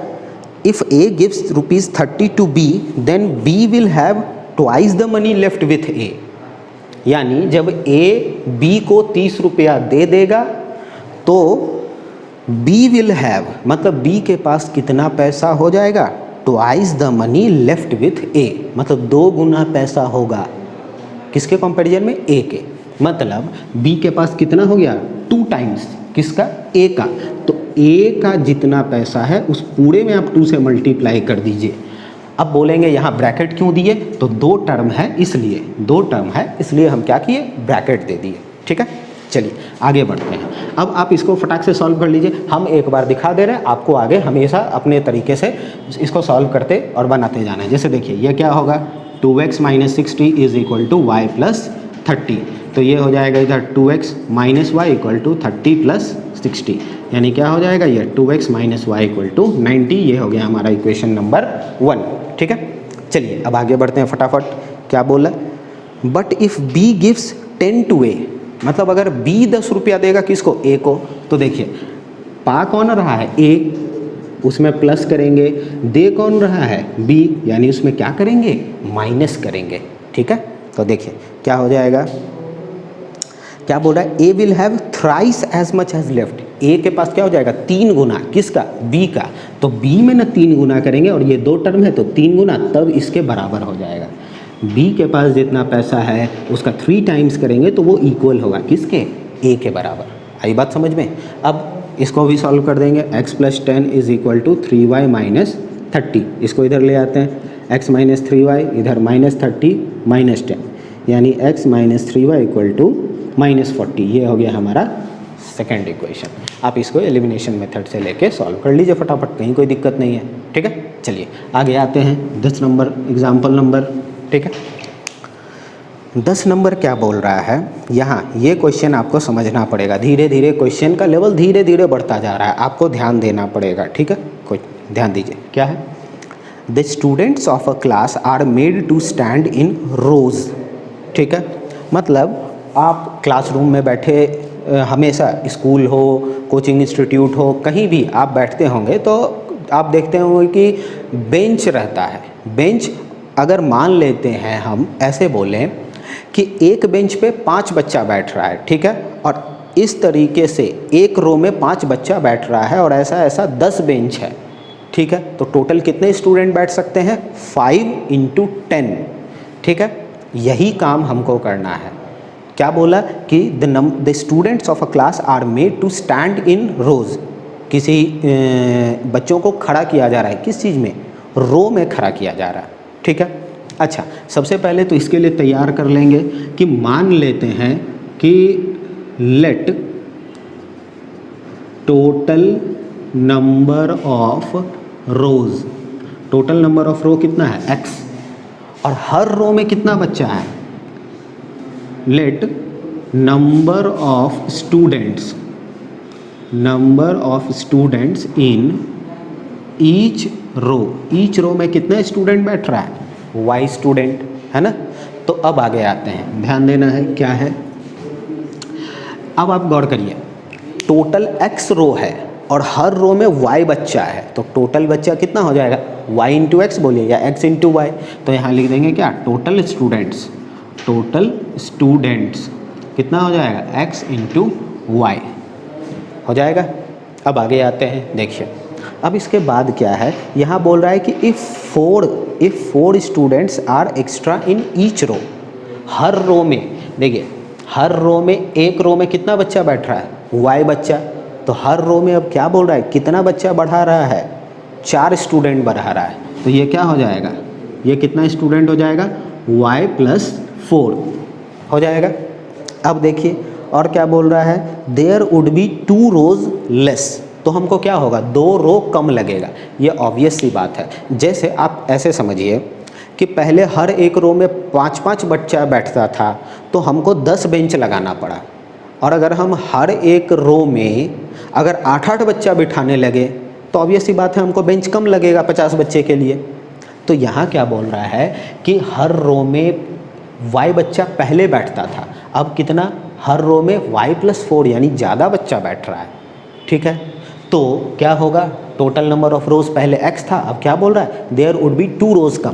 if A gives ₹30 to B then B will have twice the money left with A. यानी जब ए बी को 30 रुपया दे देगा तो बी विल हैव, मतलब बी के पास कितना पैसा हो जाएगा, twice the money left with A, मतलब 2 गुना पैसा होगा किसके कंपैरिजन में, ए के। मतलब बी के पास कितना हो गया, 2 टाइम्स किसका, ए का। तो ए का जितना पैसा है उस पूरे में आप 2 से मल्टीप्लाई कर दीजिए। अब बोलेंगे यहाँ ब्रैकेट क्यों दिए, तो 2 टर्म है इसलिए, 2 टर्म है इसलिए हम क्या किए, ब्रैकेट दे दिए। ठीक है, चलिए आगे बढ़ते हैं। अब आप इसको फटाक से सॉल्व कर लीजिए, हम एक बार दिखा दे रहे हैं, आपको आगे हमेशा अपने तरीके से इसको सॉल्व करते और बनाते जाना है। जैसे देखिए ये क्या होगा, 2x - 60 is equal to y + 30, तो ये हो जाएगा इधर 2x - y = 30 + 60, यानी क्या हो जाएगा, ये 2x - y = 90। ये हो गया हमारा इक्वेशन नंबर 1। ठीक है, चलिए अब आगे बढ़ते हैं फटाफट। क्या बोला, but if b gives 10 to a, मतलब अगर b 10 रुपया देगा किसको, a को, तो देखिए पा कौन रहा है, a, उसमें प्लस करेंगे, दे कौन रहा है, b, यानी उसमें क्या करेंगे, माइनस करेंगे। ठीक है, तो देखिए क्या हो जाएगा, क्या बोल रहा है, A will have thrice as much as left, A के पास क्या हो जाएगा, 3 गुना किसका, बी का। तो बी में ना 3 गुना करेंगे और ये 2 टर्म है तो 3 गुना, तब इसके बराबर हो जाएगा। बी के पास जितना पैसा है उसका 3 टाइम्स करेंगे तो वो इक्वल होगा किसके, ए के बराबर। आई बात समझ में। अब इसको भी सॉल्व कर देंगे, x + 10 is equal to 3y - 30, इसको इधर ले आते हैं, x - 3y इधर -30 - 10, यानी x - 3y = -40। ये हो गया हमारा सेकेंड इक्वेशन। आप इसको एलिमिनेशन मेथड से लेके सॉल्व कर लीजिए फटाफट, कहीं कोई दिक्कत नहीं है। ठीक है, चलिए आगे आते हैं 10 नंबर एग्जाम्पल नंबर। ठीक है, 10 नंबर क्या बोल रहा है यहाँ, ये क्वेश्चन आपको समझना पड़ेगा, धीरे धीरे क्वेश्चन का लेवल धीरे धीरे बढ़ता जा रहा है, आपको ध्यान देना पड़ेगा। ठीक है, कोई ध्यान दीजिए, क्या है, the students of a class are made to stand in rows. ठीक है, मतलब आप क्लासरूम में बैठे, हमेशा स्कूल हो, कोचिंग इंस्टीट्यूट हो, कहीं भी आप बैठते होंगे तो आप देखते होंगे कि बेंच रहता है। बेंच अगर मान लेते हैं हम ऐसे बोलें कि एक बेंच पे 5 बच्चा बैठ रहा है, ठीक है, और इस तरीके से एक रो में 5 बच्चा बैठ रहा है और ऐसा ऐसा 10 बेंच है। ठीक है, तो टोटल कितने स्टूडेंट बैठ सकते हैं, 5 × 10। ठीक है, यही काम हमको करना है। क्या बोला कि the students of a class are made to stand in rows, किसी बच्चों को खड़ा किया जा रहा है, किस चीज़ में, रो में खड़ा किया जा रहा है। ठीक है, अच्छा सबसे पहले तो इसके लिए तैयार कर लेंगे कि मान लेते हैं कि let total number of rows, total number of row कितना है, x, और हर रो में कितना बच्चा है, let number of students in each row में कितने स्टूडेंट बैठ रहा है, y स्टूडेंट, है ना। तो अब आगे आते हैं, ध्यान देना है क्या है, अब आप गौर करिए, टोटल x रो है और हर रो में y बच्चा है, तो टोटल बच्चा कितना हो जाएगा, y × x बोलिए या x × y। तो यहाँ लिख देंगे क्या, टोटल स्टूडेंट्स कितना हो जाएगा, x × y हो जाएगा। अब आगे आते हैं, देखिए अब इसके बाद क्या है, यहाँ बोल रहा है कि if 4 students are extra in each row, हर रो में, देखिए हर रो में, एक रो में कितना बच्चा बैठ रहा है, y बच्चा, तो हर रो में अब क्या बोल रहा है, कितना बच्चा बढ़ा रहा है, 4 स्टूडेंट बढ़ा रहा है। तो ये क्या हो जाएगा, ये कितना स्टूडेंट हो जाएगा, y + 4 हो जाएगा। अब देखिए और क्या बोल रहा है, there would be 2 rows less, तो हमको क्या होगा, 2 रो कम लगेगा। ये ऑब्वियस सी बात है। जैसे आप ऐसे समझिए कि पहले हर एक रो में 5-5 बच्चा बैठता था तो हमको 10 बेंच लगाना पड़ा, और अगर हम हर एक रो में अगर 8-8 बच्चा बिठाने लगे तो ऑब्वियस सी बात है हमको बेंच कम लगेगा 50 बच्चे के लिए। तो यहाँ क्या बोल रहा है कि हर रो में y बच्चा पहले बैठता था, अब कितना, हर रो में y + 4 यानी ज़्यादा बच्चा बैठ रहा है। ठीक है, तो क्या होगा, टोटल नंबर ऑफ रोज पहले x था, अब क्या बोल रहा है, देयर वुड बी 2 रोज कम,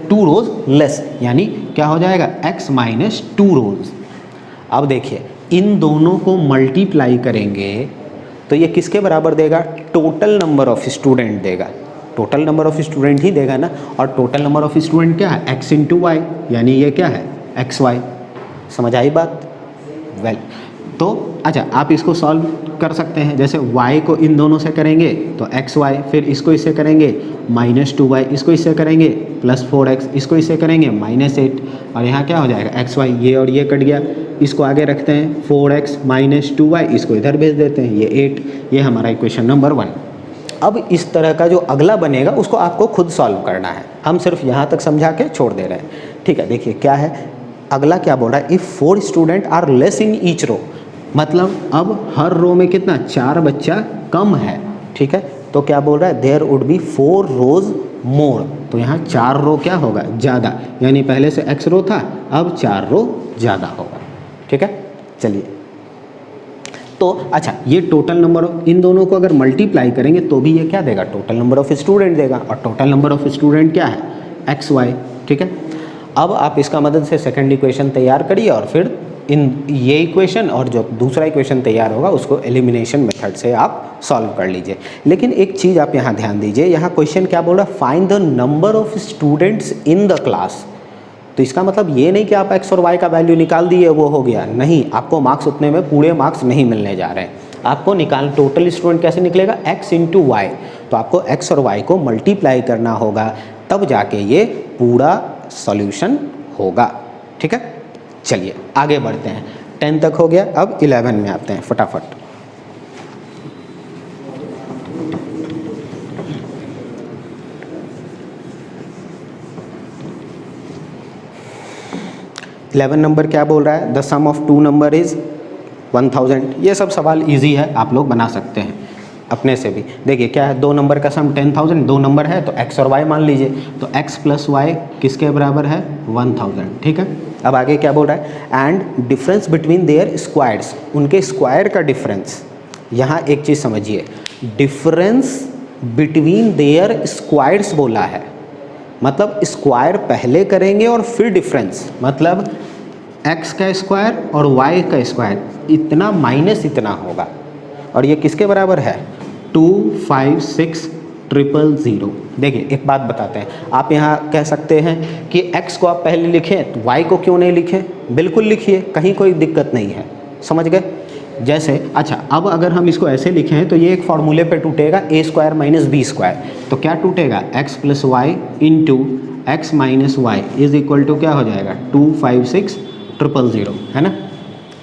2 रोज लेस, यानी क्या हो जाएगा x माइनस 2 रोज। अब देखिए इन दोनों को मल्टीप्लाई करेंगे तो ये किसके बराबर देगा, टोटल नंबर ऑफ स्टूडेंट देगा, टोटल नंबर ऑफ स्टूडेंट ही देगा ना, और टोटल नंबर ऑफ स्टूडेंट क्या है, x इंटू वाई, यानी ये क्या है xy। समझ आई बात? वेल तो अच्छा आप इसको सॉल्व कर सकते हैं, जैसे y को इन दोनों से करेंगे तो xy, फिर इसको इससे करेंगे -2y, इसको इससे करेंगे +4x, इसको इससे करेंगे -8, और यहाँ क्या हो जाएगा xy, ये और ये कट गया, इसको आगे रखते हैं 4x -2y, इसको इधर भेज देते हैं, ये 8, ये हमारा इक्वेशन नंबर 1। अब इस तरह का जो अगला बनेगा उसको आपको खुद सॉल्व करना है, हम सिर्फ यहाँ तक समझा के छोड़ दे रहे हैं, ठीक है। देखिए क्या है अगला, क्या बोल रहा है, if 4 student are less in each row, मतलब अब हर रो में कितना, 4 बच्चा कम है, ठीक है। तो क्या बोल रहा है, देयर वुड बी 4 रोज मोर, तो यहाँ 4 रो क्या होगा, ज़्यादा, यानी पहले से x रो था, अब 4 रो ज़्यादा होगा, ठीक है। चलिए तो अच्छा ये टोटल नंबर ऑफ, इन दोनों को अगर मल्टीप्लाई करेंगे तो भी ये क्या देगा, टोटल नंबर ऑफ स्टूडेंट देगा, और टोटल नंबर ऑफ स्टूडेंट क्या है xy, ठीक है। अब आप इसका मदद से सेकंड इक्वेशन तैयार करिए और फिर इन ये इक्वेशन और जो दूसरा इक्वेशन तैयार होगा उसको एलिमिनेशन मेथड से आप सॉल्व कर लीजिए। लेकिन एक चीज़ आप यहाँ ध्यान दीजिए, यहाँ क्वेश्चन क्या बोल रहा है, find the number of students in the class. तो इसका मतलब ये नहीं कि आप x और y का वैल्यू निकाल दिए वो हो गया, नहीं, आपको मार्क्स उतने में पूरे मार्क्स नहीं मिलने जा रहे हैं, आपको टोटल स्टूडेंट कैसे निकलेगा, x इंटू वाई, तो आपको x और y को मल्टीप्लाई करना होगा, तब जाके ये पूरा सॉल्यूशन होगा, ठीक है। चलिए आगे बढ़ते हैं, 10 तक हो गया, अब 11 में आते हैं फटाफट। इलेवन नंबर क्या बोल रहा है, the sum of 2 number is 1000। ये सब सवाल इजी है, आप लोग बना सकते हैं अपने से भी। देखिए क्या है, 2 नंबर का सम 10,000, 2 नंबर है तो x और y मान लीजिए, तो x प्लस वाई किसके बराबर है 1000, ठीक है। अब आगे क्या बोल रहा है, and difference between their squares, उनके स्क्वायर का डिफरेंस। यहाँ एक चीज़ समझिए, डिफरेंस बिटवीन देयर स्क्वायर्स बोला है, मतलब स्क्वायर पहले करेंगे और फिर डिफरेंस, मतलब x का स्क्वायर और y का स्क्वायर इतना माइनस इतना होगा, और ये किसके बराबर है 256000। देखिए एक बात बताते हैं, आप यहाँ कह सकते हैं कि x को आप पहले लिखें तो y को क्यों नहीं लिखें, बिल्कुल लिखिए, कहीं कोई दिक्कत नहीं है, समझ गए। जैसे अच्छा अब अगर हम इसको ऐसे लिखें तो ये एक फॉर्मूले पे टूटेगा, a square minus b square, तो क्या टूटेगा x plus y into x minus y is equal to क्या हो जाएगा 256000, है ना।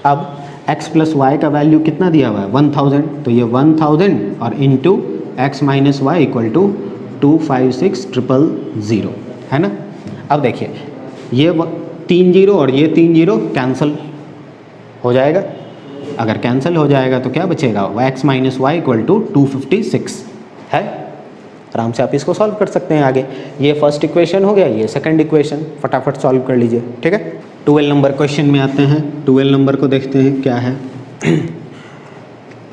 अब x प्लस वाई का वैल्यू कितना दिया हुआ है 1000, तो ये 1000 और into x minus y equal to 256000, है ना। अब देखिए ये 3 0 और ये 3 0 कैंसिल हो जाएगा, अगर कैंसिल हो जाएगा तो क्या बचेगा, x minus y equal to 256 है। आराम से आप इसको सॉल्व कर सकते हैं आगे। ये फर्स्ट इक्वेशन हो गया, ये सेकंड इक्वेशन, फटाफट सॉल्व कर लीजिए, ठीक है। 12 नंबर क्वेश्चन में आते हैं। 12 नंबर को देखते हैं क्या है।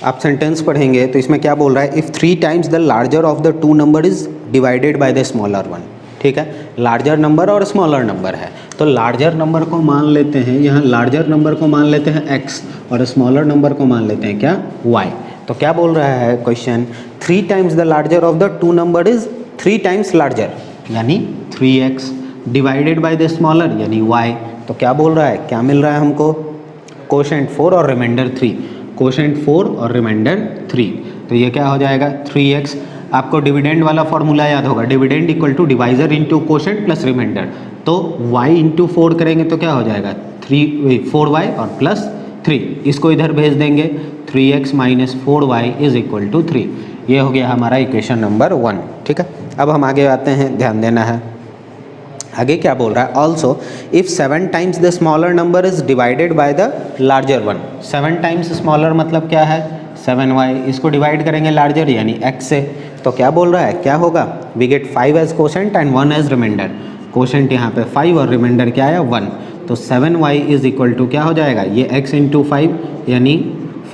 आप सेंटेंस पढ़ेंगे तो इसमें क्या बोल रहा है, if 3 times the larger of the 2 number is divided by the smaller one, ठीक है। लार्जर नंबर और स्मॉलर नंबर है, तो लार्जर नंबर को मान लेते हैं, यहाँ लार्जर नंबर को मान लेते हैं x और स्मॉलर नंबर को मान लेते हैं क्या y। तो क्या बोल रहा है question, 3 times the larger of the 2 number is 3 times larger, यानी 3x divided by the smaller यानी y। तो क्या बोल रहा है, क्या मिल रहा है हमको, कोशेंट 4 और रिमाइंडर 3, कोशेंट 4 और रिमाइंडर 3, तो ये क्या हो जाएगा 3x। आपको डिविडेंड वाला फॉर्मूला याद होगा, dividend equal to divisor into quotient plus remainder, तो y इंटू 4 करेंगे तो क्या हो जाएगा 4y और प्लस 3, इसको इधर भेज देंगे 3x minus 4y is equal to 3। ये हो गया हमारा इक्वेशन नंबर 1, ठीक है। अब हम आगे आते हैं, ध्यान देना है आगे क्या बोल रहा है, also if 7 times the smaller number is divided by the larger one. 7 times smaller मतलब क्या है 7y, इसको डिवाइड करेंगे लार्जर यानी x से, तो क्या बोल रहा है क्या होगा, we get 5 as quotient and 1 as remainder. Quotient यहाँ पे 5 और रिमाइंडर क्या आया 1, तो 7y इज इक्वल टू क्या हो जाएगा, ये x इंटू 5 यानी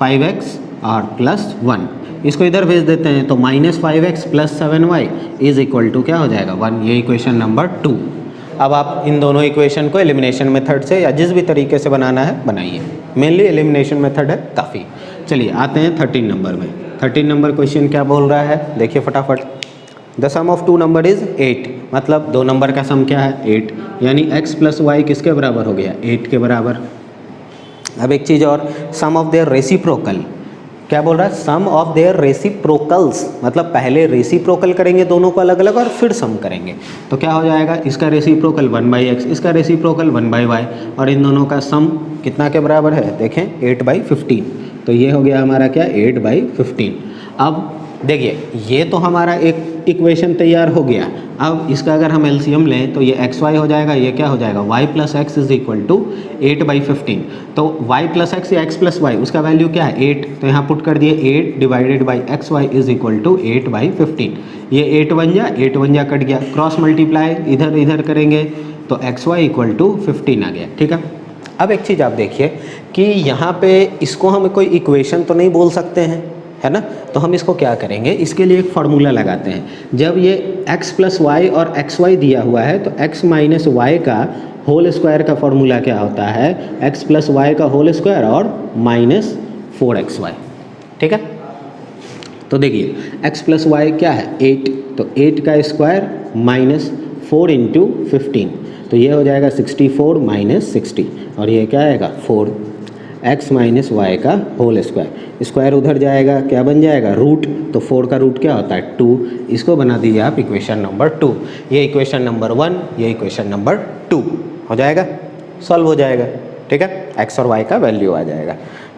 5x और प्लस 1, इसको इधर भेज देते हैं तो -5x + 7y is equal to क्या हो जाएगा 1। ये इक्वेशन नंबर 2। अब आप इन दोनों इक्वेशन को एलिमिनेशन मेथड से या जिस भी तरीके से बनाना है बनाइए, मेनली एलिमिनेशन मेथड है काफ़ी। चलिए आते हैं 13 नंबर में। 13 नंबर क्वेश्चन क्या बोल रहा है देखिए फटाफट। The sum of 2 number is 8, मतलब 2 नंबर का सम क्या है 8, यानी x + y किसके बराबर हो गया 8 के बराबर। अब एक चीज़ और, सम ऑफ देयर रेसिप्रोकल, क्या बोल रहा है सम ऑफ देयर रेसिप्रोकल्स, मतलब पहले रेसिप्रोकल करेंगे दोनों को अलग अलग और फिर सम करेंगे। तो क्या हो जाएगा, इसका रेसिप्रोकल 1/x, इसका रेसिप्रोकल 1/y, और इन दोनों का सम कितना के बराबर है देखें 8/15। तो ये हो गया हमारा क्या 8/15। अब देखिए ये तो हमारा एक इक्वेशन तैयार हो गया। अब इसका अगर हम एलसीएम लें तो ये xy हो जाएगा, ये क्या हो जाएगा y + x is equal to 8/15। तो y + x या x + y उसका वैल्यू क्या है 8, तो यहाँ पुट कर दिए 8 divided by xy is equal to 8/15। ये 8 1 जा कट गया, क्रॉस मल्टीप्लाई इधर इधर करेंगे तो xy इक्वल टू 15 आ गया। ठीक है, अब एक चीज़ आप देखिए कि यहाँ पे इसको हम कोई इक्वेशन तो नहीं बोल सकते हैं, है ना, तो हम इसको क्या करेंगे, इसके लिए एक फार्मूला लगाते हैं। जब ये x + y और xy दिया हुआ है तो x - y का होल स्क्वायर का फार्मूला क्या होता है x + y का होल स्क्वायर और -4xy। ठीक है, तो देखिए x + y क्या है 8, तो 8 का स्क्वायर -4 × 15, तो ये हो जाएगा 64 - 60, और ये क्या आएगा 4 x - y का होल स्क्वायर। स्क्वायर उधर जाएगा क्या बन जाएगा रूट, तो 4 का रूट क्या होता है 2। इसको बना दीजिए आप इक्वेशन नंबर 2। ये इक्वेशन नंबर 1, ये इक्वेशन नंबर 2 हो जाएगा, सॉल्व हो जाएगा। ठीक है, x और y का वैल्यू आ जाएगा।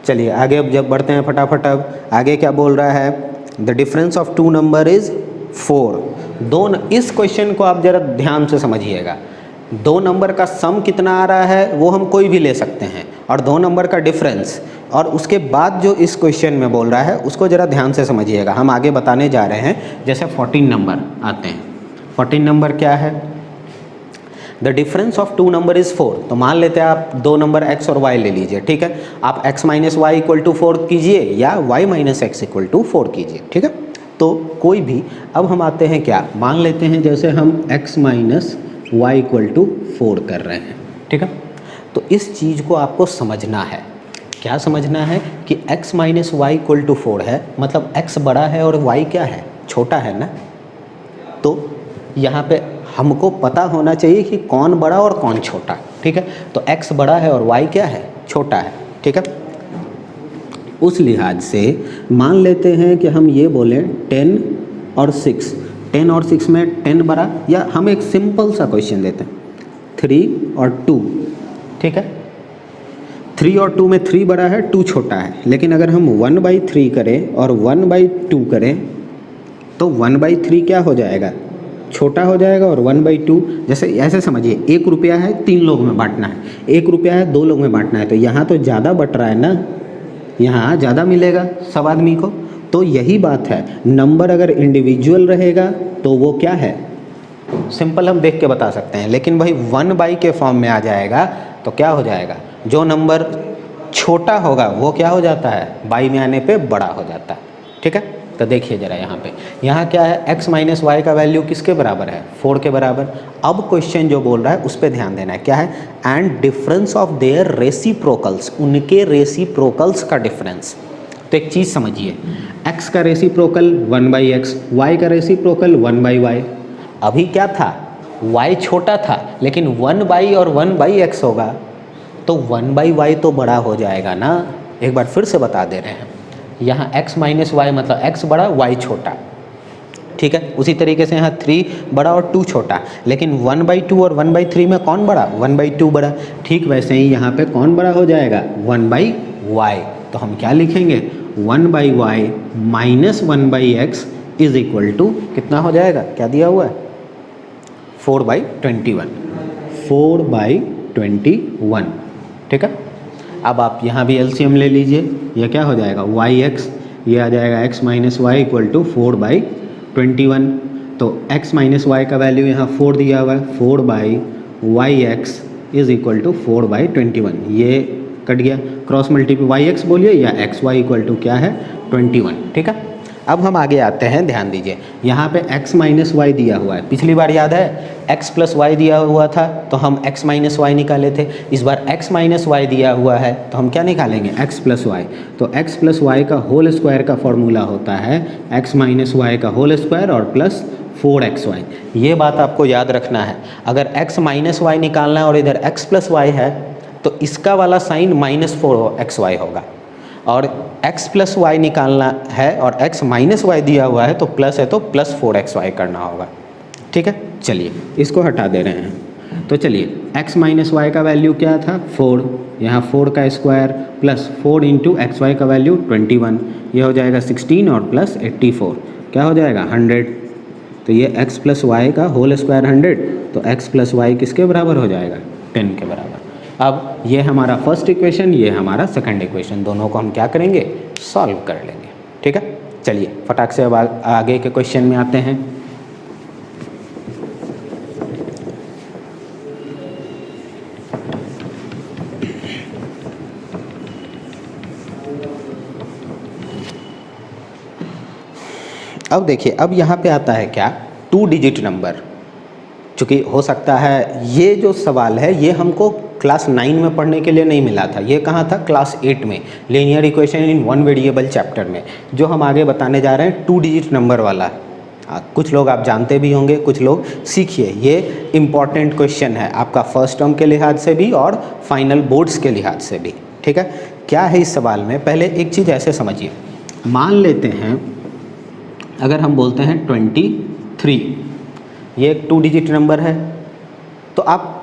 चलिए आगे अब जब बढ़ते हैं फटाफट। अब आगे क्या बोल रहा है, the difference of 2 number is 4। इस क्वेश्चन को आप ज़रा ध्यान से समझिएगा। 2 नंबर का सम कितना आ रहा है वो हम कोई भी ले सकते हैं, और 2 नंबर का डिफरेंस, और उसके बाद जो इस क्वेश्चन में बोल रहा है उसको ज़रा ध्यान से समझिएगा। हम आगे बताने जा रहे हैं। जैसे 14 नंबर आते हैं, 14 नंबर क्या है, the difference of 2 number is 4। तो मान लेते हैं आप 2 नंबर x और y ले लीजिए। ठीक है, आप x - y = 4 कीजिए या y - x = 4 कीजिए। ठीक है, तो कोई भी, अब हम आते हैं क्या, मान लेते हैं जैसे हम x - y = 4 कर रहे हैं। ठीक है, तो इस चीज़ को आपको समझना है। क्या समझना है कि x - y = 4 है, मतलब x बड़ा है और y क्या है छोटा है ना। तो यहाँ पे हमको पता होना चाहिए कि कौन बड़ा और कौन छोटा। ठीक है, तो x बड़ा है और y क्या है छोटा है। ठीक है, उस लिहाज से मान लेते हैं कि हम ये बोलें 10 और 6, 10 और 6 में 10 बड़ा, या हम एक सिंपल सा क्वेश्चन देते हैं 3 और 2। ठीक है, 3 और 2 में 3 बड़ा है 2 छोटा है, लेकिन अगर हम 1/3 करें और 1/2 करें तो 1/3 क्या हो जाएगा छोटा हो जाएगा, और 1/2 जैसे ऐसे समझिए 1 रुपया है 3 लोग में बांटना है, 1 रुपया है 2 लोग में बांटना है, तो यहाँ तो ज़्यादा बट रहा है ना, यहाँ ज़्यादा मिलेगा सब आदमी को। तो यही बात है, नंबर अगर इंडिविजुअल रहेगा तो वो क्या है सिंपल हम देख के बता सकते हैं, लेकिन भाई 1/, के फॉर्म में आ जाएगा तो क्या हो जाएगा, जो नंबर छोटा होगा वो क्या हो जाता है बाई में आने पे बड़ा हो जाता है। ठीक है, तो देखिए ज़रा यहाँ पे, यहाँ क्या है x - y का वैल्यू किसके बराबर है 4 के बराबर। अब क्वेश्चन जो बोल रहा है उस पर ध्यान देना है, क्या है, and difference of their reciprocals, उनके रेसिप्रोकल्स का डिफरेंस। तो एक चीज़ समझिए, x का रेसिप्रोकल 1/x, y का रेसिप्रोकल 1/y। अभी क्या था y छोटा था, लेकिन 1/, और 1/x होगा तो 1/y तो बड़ा हो जाएगा ना। एक बार फिर से बता दे रहे हैं, यहाँ x - y मतलब x बड़ा y छोटा। ठीक है, उसी तरीके से यहाँ 3 बड़ा और 2 छोटा, लेकिन 1/2 और 1/3 में कौन बड़ा 1/2 बड़ा। ठीक वैसे ही यहाँ पे कौन बड़ा हो जाएगा 1/y। तो हम क्या लिखेंगे 1/y - 1/x is equal to कितना हो जाएगा, क्या दिया हुआ है 4/21, 4/21। ठीक है, अब आप यहाँ भी एलसीएम ले लीजिए, यह क्या हो जाएगा yx, ये आ जाएगा x - y = 4/21। तो x - y का वैल्यू यहाँ 4 दिया हुआ है, 4/yx इज इक्वल टू 4/21। ये कट गया, क्रॉस मल्टीप्लाई yx बोलिए या xy = क्या है 21। ठीक है, अब हम आगे आते हैं, ध्यान दीजिए यहाँ पे x माइनस वाई दिया हुआ है। पिछली बार याद है x प्लस वाई दिया हुआ था तो हम x माइनस वाई निकाले थे। इस बार x माइनस वाई दिया हुआ है तो हम क्या निकालेंगे, x प्लस वाई। तो x प्लस वाई का होल स्क्वायर का फॉर्मूला होता है x माइनस वाई का होल स्क्वायर और प्लस 4xy। ये बात आपको याद रखना है। अगर x माइनस वाई निकालना है और इधर x प्लस वाई है तो इसका वाला साइन -4xy होगा, और x प्लस वाई निकालना है और x माइनस वाई दिया हुआ है तो प्लस है तो प्लस 4xy करना होगा। ठीक है, चलिए इसको हटा दे रहे हैं। तो चलिए x माइनस वाई का वैल्यू क्या था, 4, यहाँ 4 का square plus 4 into x y का वैल्यू 21, ये हो जाएगा 16 और प्लस 84 क्या हो जाएगा 100। तो ये x प्लस वाई का होल स्क्वायर 100, तो x प्लस वाई किसके बराबर हो जाएगा, 10 के बराबर। अब ये हमारा फर्स्ट इक्वेशन, ये हमारा सेकंड इक्वेशन, दोनों को हम क्या करेंगे, सॉल्व कर लेंगे। ठीक है, चलिए फटाक से अब आगे के क्वेश्चन में आते हैं। अब देखिए, अब यहाँ पे आता है क्या, 2 डिजिट नंबर। चूँकि हो सकता है ये जो सवाल है ये हमको क्लास 9 में पढ़ने के लिए नहीं मिला था, ये कहाँ था, क्लास 8 में, linear equation in one variable chapter में। जो हम आगे बताने जा रहे हैं 2 डिजिट नंबर वाला। कुछ लोग आप जानते भी होंगे, कुछ लोग सीखिए। ये इम्पॉर्टेंट क्वेश्चन है आपका फर्स्ट टर्म के लिहाज से भी और फाइनल बोर्ड्स के लिहाज से भी। ठीक है, क्या है इस सवाल में, पहले एक चीज़ ऐसे समझिए। मान लेते हैं अगर हम बोलते हैं 23, ये एक 2 डिजिट नंबर है, तो आप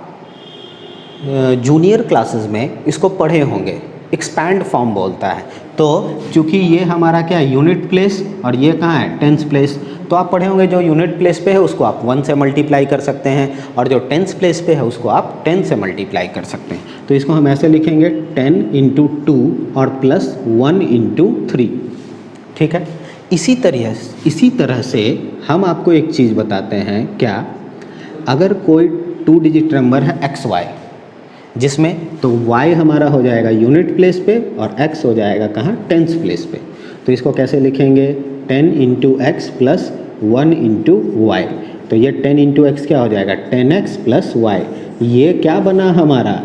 जूनियर क्लासेस में इसको पढ़े होंगे, एक्सपैंड फॉर्म बोलता है। तो चूँकि ये हमारा क्या है, यूनिट प्लेस, और ये कहाँ है, टेंस प्लेस, तो आप पढ़े होंगे जो यूनिट प्लेस पे है उसको आप 1 से मल्टीप्लाई कर सकते हैं, और जो टेंस प्लेस पे है उसको आप 10 से मल्टीप्लाई कर सकते हैं। तो इसको हम ऐसे लिखेंगे 10 इंटू 2 और प्लस 1 इंटू 3। ठीक है, इसी तरह से हम आपको एक चीज़ बताते हैं, क्या, अगर कोई 2 डिजिट नंबर है XY, जिसमें तो y हमारा हो जाएगा यूनिट प्लेस पे और x हो जाएगा कहाँ, टेंस प्लेस पे। तो इसको कैसे लिखेंगे, 10 into x plus 1 into y. तो ये 10 इंटू एक्स क्या हो जाएगा, 10x प्लस वाई। ये क्या बना हमारा,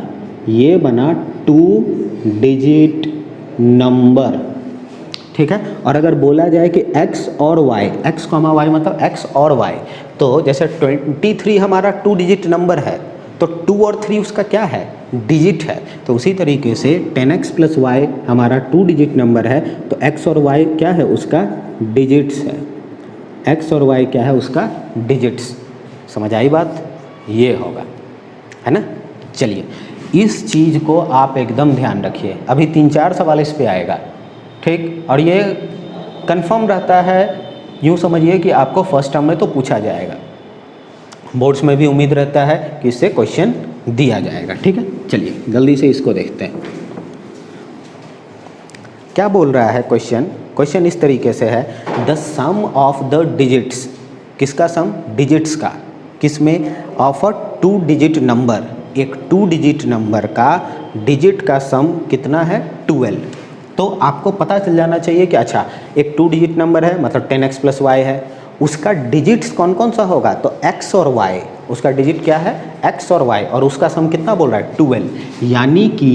ये बना 2 डिजिट नंबर। ठीक है, और अगर बोला जाए कि x और y, x कॉमा y मतलब x और y, तो जैसे 23 हमारा 2 डिजिट नंबर है तो 2 और 3 उसका क्या है, डिजिट है। तो उसी तरीके से 10x प्लस वाई हमारा 2 डिजिट नंबर है, तो x और y क्या है, उसका डिजिट्स है। x और y क्या है, उसका डिजिट्स। समझ आई बात, ये होगा, है ना। चलिए इस चीज़ को आप एकदम ध्यान रखिए, अभी 3-4 सवाल इस पे आएगा। ठीक, और ये कंफर्म रहता है, यूँ समझिए कि आपको फर्स्ट टर्म में तो पूछा जाएगा, बोर्ड्स में भी उम्मीद रहता है कि इससे क्वेश्चन दिया जाएगा। ठीक है, चलिए जल्दी से इसको देखते हैं क्या बोल रहा है क्वेश्चन इस तरीके से है, the sum of the digits, किसका सम, डिजिट्स का, किसमें, ऑफ अ 2 डिजिट नंबर, एक 2 डिजिट नंबर का डिजिट का सम कितना है, 12। तो आपको पता चल जाना चाहिए कि अच्छा एक 2 डिजिट नंबर है मतलब 10x प्लस वाई है, उसका डिजिट्स कौन कौन सा होगा, तो x और y, उसका डिजिट क्या है, x और y, और उसका सम कितना बोल रहा है, 12। यानी कि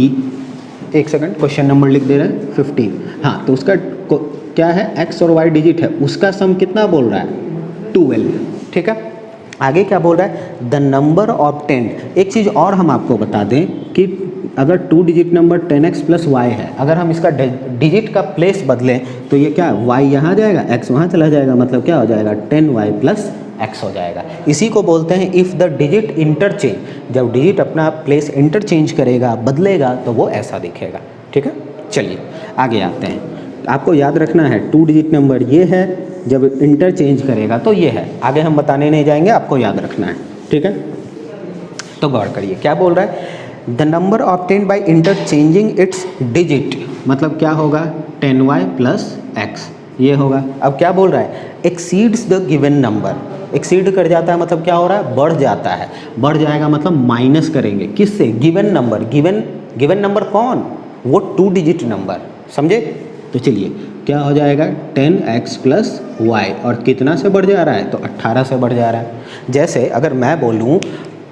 एक सेकंड, क्वेश्चन नंबर लिख दे रहे हैं 15। हाँ, तो उसका क्या है, x और y डिजिट है, उसका सम कितना बोल रहा है, 12। ठीक है, आगे क्या बोल रहा है, द नंबर ऑफ 10। एक चीज़ और हम आपको बता दें कि अगर 2 digit number 10x plus Y है, अगर हम इसका डिजिट का प्लेस बदलें तो ये क्या, y यहाँ जाएगा, x वहाँ चला जाएगा, मतलब क्या हो जाएगा, 10y प्लस x हो जाएगा। इसी को बोलते हैं इफ़ द डिजिट इंटरचेंज, जब डिजिट अपना प्लेस इंटरचेंज करेगा, बदलेगा, तो वो ऐसा दिखेगा। ठीक है, चलिए आगे आते हैं। आपको याद रखना है 2 डिजिट नंबर ये है, जब इंटरचेंज करेगा तो ये है, आगे हम बताने नहीं जाएंगे, आपको याद रखना है। ठीक है, तो गौर करिए क्या बोल रहा है, the number obtained by interchanging it's digit, मतलब क्या होगा, 10y प्लस x, ये होगा। अब क्या बोल रहा है, exceeds the given number, exceed कर जाता है मतलब क्या हो रहा है, बढ़ जाता है, बढ़ जाएगा मतलब माइनस करेंगे, किससे, गिवन नंबर। गिवन नंबर कौन, वो 2 डिजिट नंबर, समझे। तो चलिए क्या हो जाएगा 10x प्लस वाई, और कितना से बढ़ जा रहा है, तो 18 से बढ़ जा रहा है। जैसे अगर मैं बोलूँ